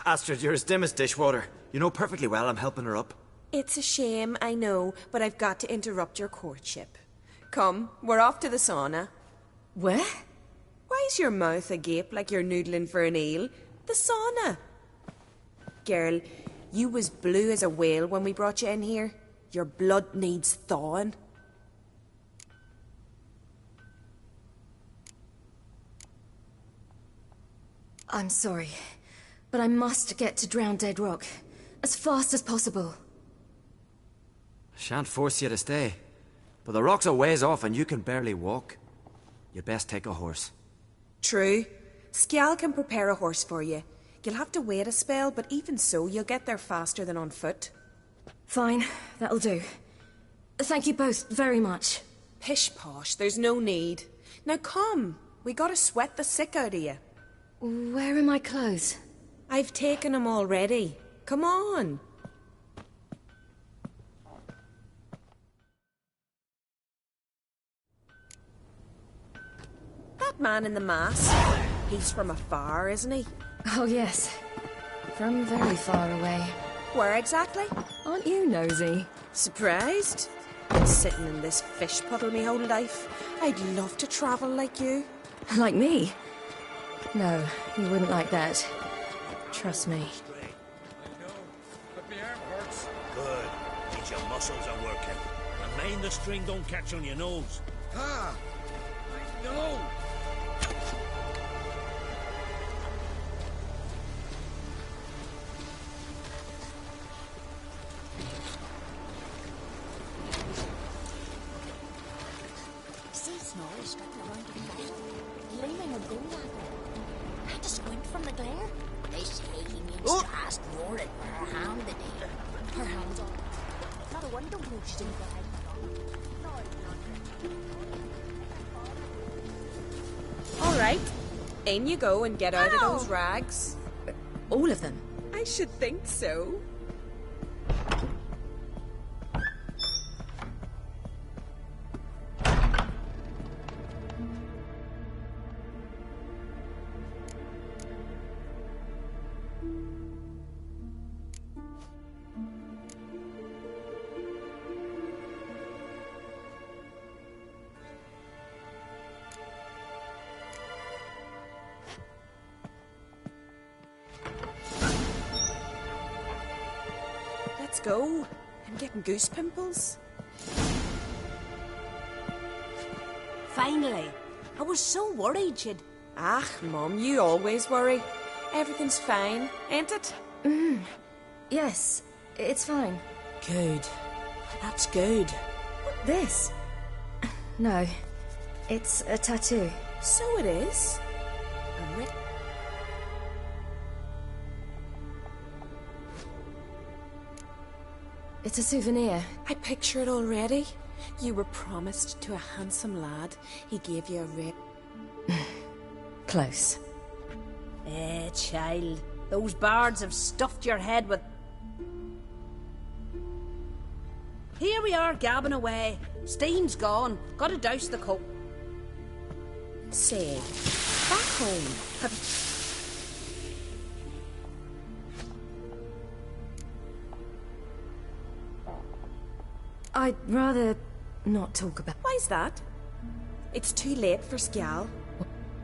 Astrid, you're as dim as dishwater. You know perfectly well I'm helping her up. It's a shame, I know, but I've got to interrupt your courtship. Come, we're off to the sauna. Where? Why is your mouth agape like you're noodling for an eel? The sauna. Girl, you was blue as a whale when we brought you in here. Your blood needs thawing. I'm sorry, but I must get to Drowned Dead Rock as fast as possible. Shan't force you to stay, but the rock's a ways off and you can barely walk. You'd best take a horse. True. Skjal can prepare a horse for you. You'll have to wait a spell, but even so, you'll get there faster than on foot. Fine, that'll do. Thank you both very much. Pish-posh, there's no need. Now come, we gotta sweat the sick out of you. Where are my clothes? I've taken them already. Come on. That man in the mask, he's from afar, isn't he? Oh, yes. From very far away. Where exactly? Aren't you nosy? Surprised? Been sitting in this fish puddle me whole life. I'd love to travel like you. Like me? No, you wouldn't like that. Trust me. But my arm hurts. Good. Means your muscles are working. And mind the string don't catch on your nose. Ah! I know! See Snorri strutting around in the light, gleaming a gold lantern. Had to squint from the glare. They say he means to ask Nora where her hand the dealer. Her hand's on. Not a wonder who she's in the hide. All right. In you go and get out of those rags. All of them? I should think so. go. I'm getting goose pimples. Finally. I was so worried you'd... Ah, Mum, you always worry. Everything's fine, ain't it? Yes, it's fine. Good. That's good. This? No, it's a tattoo. So it is. It's a souvenir. I picture it already. You were promised to a handsome lad. He gave you a ring. Close. Child. Those bards have stuffed your head with... Here we are, gabbing away. Steam's gone. Gotta douse the coke. Say, back home, I'd rather not talk about... Why's that? It's too late for Skjal.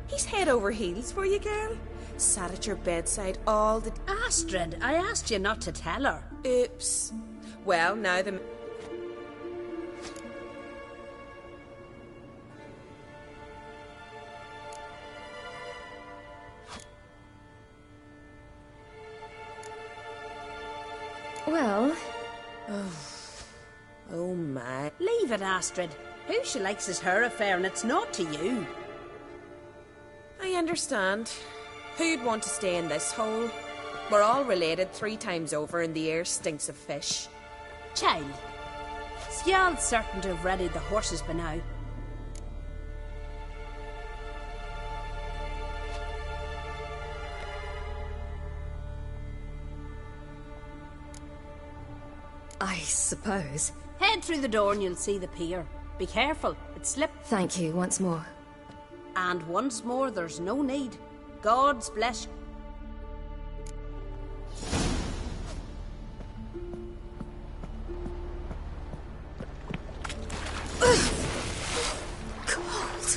He's head over heels for you, girl. Sat at your bedside all the... Astrid, I asked you not to tell her. Oops. Well, now the... Well... Oh my... Leave it, Astrid. Who she likes is her affair, and it's not to you. I understand. Who'd want to stay in this hole? We're all related 3 times over, and the air stinks of fish. Child, Skjal's certain to have readied the horses by now. I suppose. Head through the door and you'll see the pier. Be careful, it slipped. Thank you once more. And once more, there's no need. God's bless you. Cold.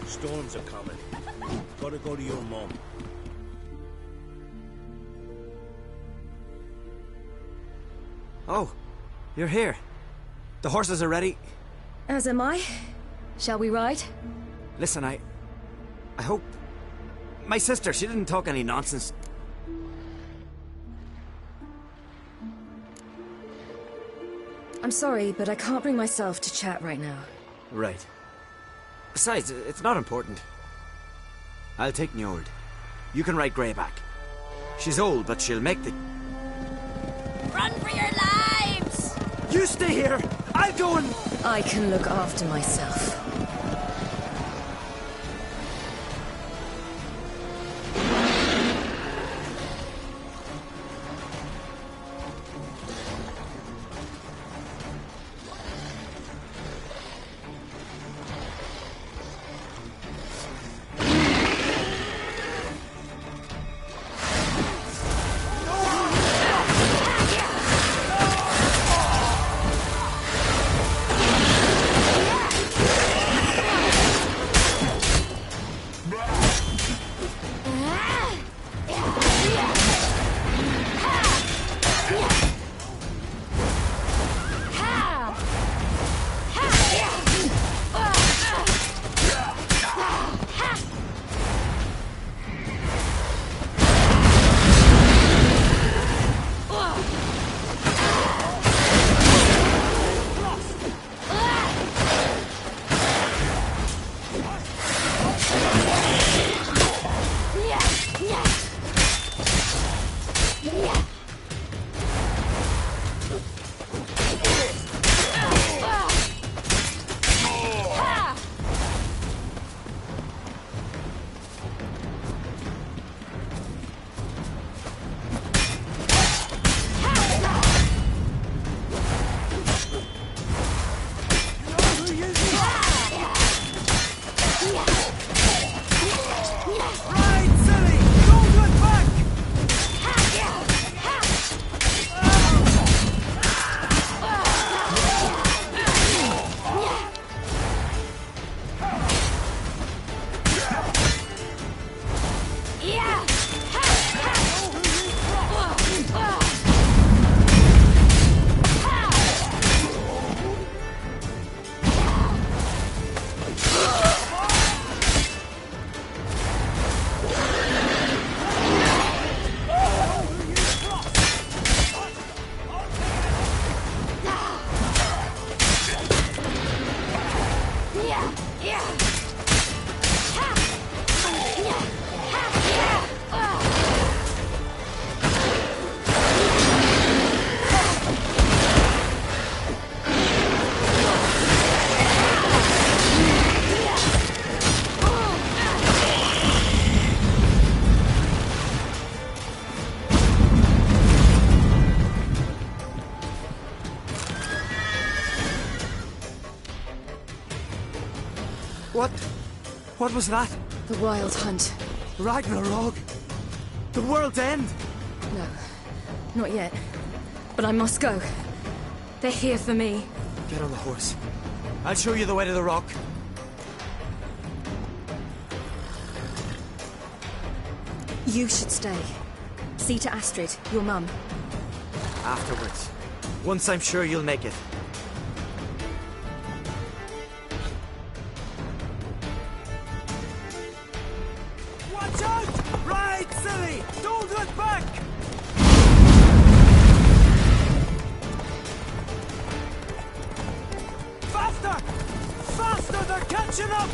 Storms are coming. Gotta go to your mom. Oh, you're here. The horses are ready. As am I. Shall we ride? Listen, I hope... My sister, she didn't talk any nonsense. I'm sorry, but I can't bring myself to chat right now. Right. Besides, it's not important. I'll take Njord. You can ride Greyback. She's old, but she'll make the... Run for your lives! You stay here! I'll go and... I can look after myself. What was that? The Wild Hunt. Ragnarok? The world's end? No, not yet. But I must go. They're here for me. Get on the horse. I'll show you the way to the rock. You should stay. See to Astrid, your mum. Afterwards. Once I'm sure you'll make it. Watch out! Right, silly! Don't look back! Faster! Faster! They're catching up!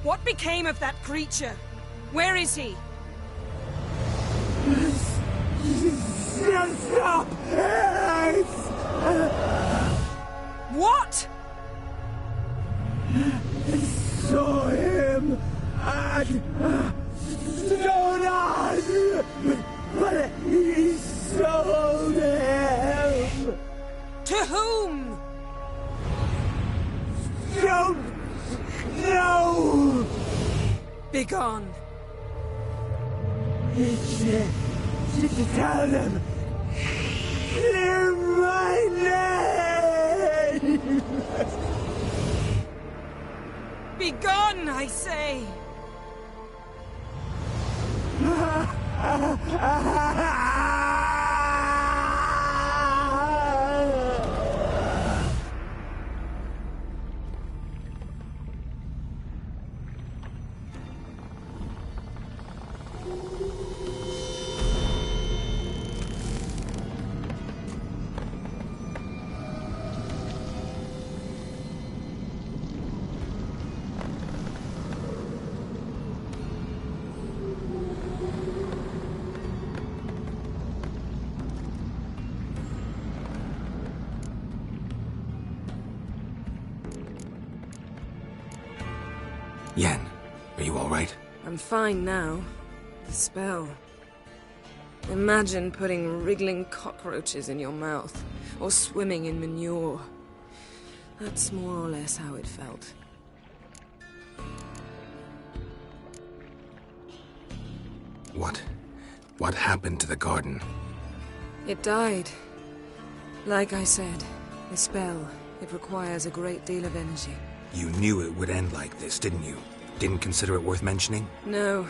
What became of that creature? Where is he? Stop! What? Saw him at Stonan, but he sold him. To whom? Don't know. Begone. Tell them. Clear my name. Begone, I say. Yen, are you all right? I'm fine now. The spell. Imagine putting wriggling cockroaches in your mouth, or swimming in manure. That's more or less how it felt. What happened to the garden? It died. Like I said, the spell, it requires a great deal of energy. You knew it would end like this, didn't you? Didn't consider it worth mentioning? No.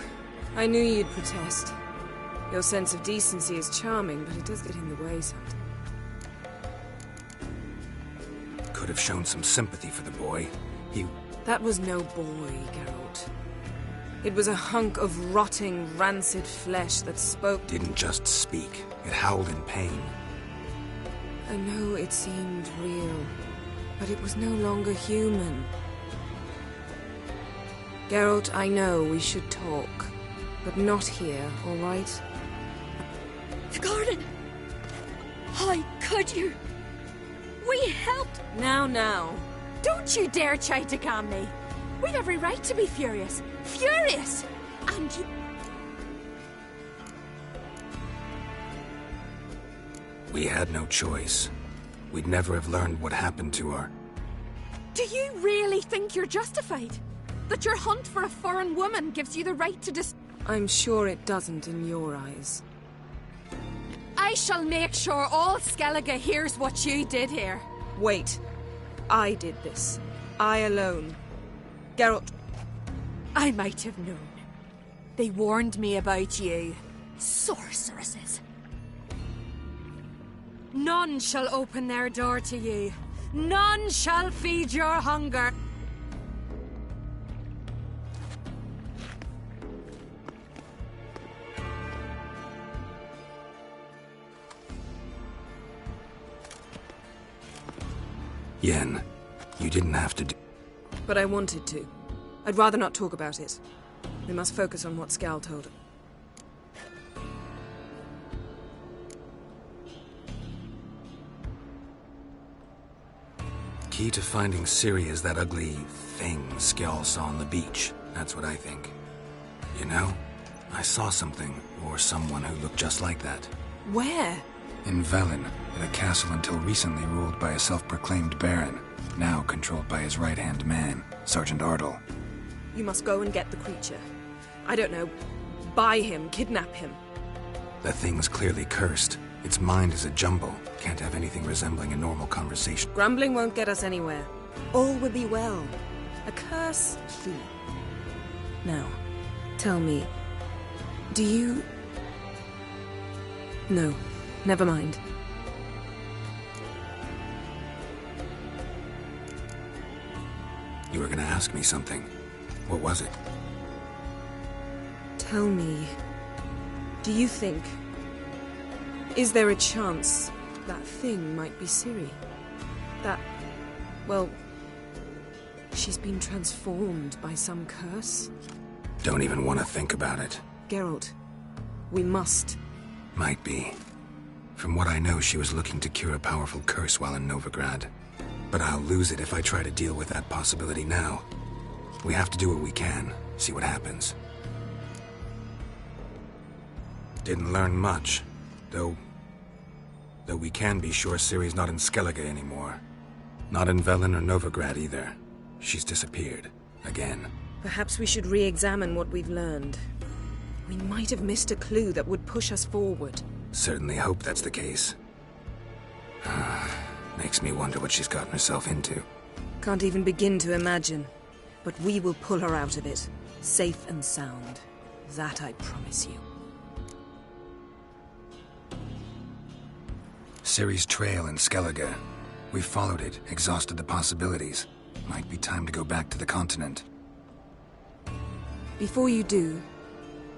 I knew you'd protest. Your sense of decency is charming, but it does get in the way sometimes. Could have shown some sympathy for the boy. That was no boy, Geralt. It was a hunk of rotting, rancid flesh that spoke... Didn't just speak. It howled in pain. I know it seemed real, but it was no longer human. Geralt, I know we should talk. But not here, all right? The garden! How could you? We helped! Now. Don't you dare try to calm me. We've every right to be furious. Furious! And you... We had no choice. We'd never have learned what happened to her. Do you really think you're justified? That your hunt for a foreign woman gives you the right to I'm sure it doesn't in your eyes. I shall make sure all Skellige hears what you did here. Wait. I did this. I alone. Geralt... I might have known. They warned me about you. Sorceresses. None shall open their door to you. None shall feed your hunger. Yen, you didn't have to do... But I wanted to. I'd rather not talk about it. We must focus on what Skal told us. Key to finding Ciri is that ugly thing Skjall saw on the beach. That's what I think. You know, I saw something, or someone who looked just like that. Where? In Velen, at a castle until recently ruled by a self-proclaimed baron, now controlled by his right-hand man, Sergeant Ardle. You must go and get the creature. I don't know, buy him, kidnap him. The thing's clearly cursed. Its mind is a jumble. Can't have anything resembling a normal conversation. Grumbling won't get us anywhere. All will be well. A curse? Now, tell me, do you... No, never mind. You were gonna ask me something. What was it? Tell me, do you think... Is there a chance that thing might be Ciri? That... well... she's been transformed by some curse? Don't even want to think about it. Geralt, we must. Might be. From what I know, she was looking to cure a powerful curse while in Novigrad. But I'll lose it if I try to deal with that possibility now. We have to do what we can, see what happens. Didn't learn much, though we can be sure Ciri's not in Skellige anymore. Not in Velen or Novigrad either. She's disappeared. Again. Perhaps we should re-examine what we've learned. We might have missed a clue that would push us forward. Certainly hope that's the case. Makes me wonder what she's gotten herself into. Can't even begin to imagine. But we will pull her out of it. Safe and sound. That I promise you. Ciri's trail in Skellige. We've followed it, exhausted the possibilities. Might be time to go back to the continent. Before you do,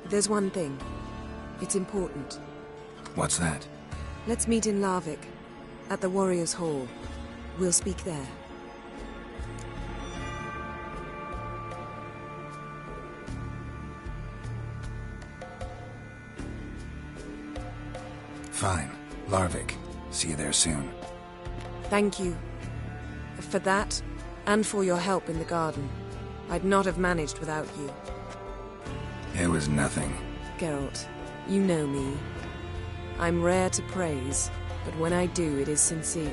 there's one thing. It's important. What's that? Let's meet in Larvik, at the Warriors' Hall. We'll speak there. Fine. Larvik. See you there soon. Thank you. For that, and for your help in the garden. I'd not have managed without you. It was nothing. Geralt, you know me. I'm rare to praise, but when I do, it is sincere.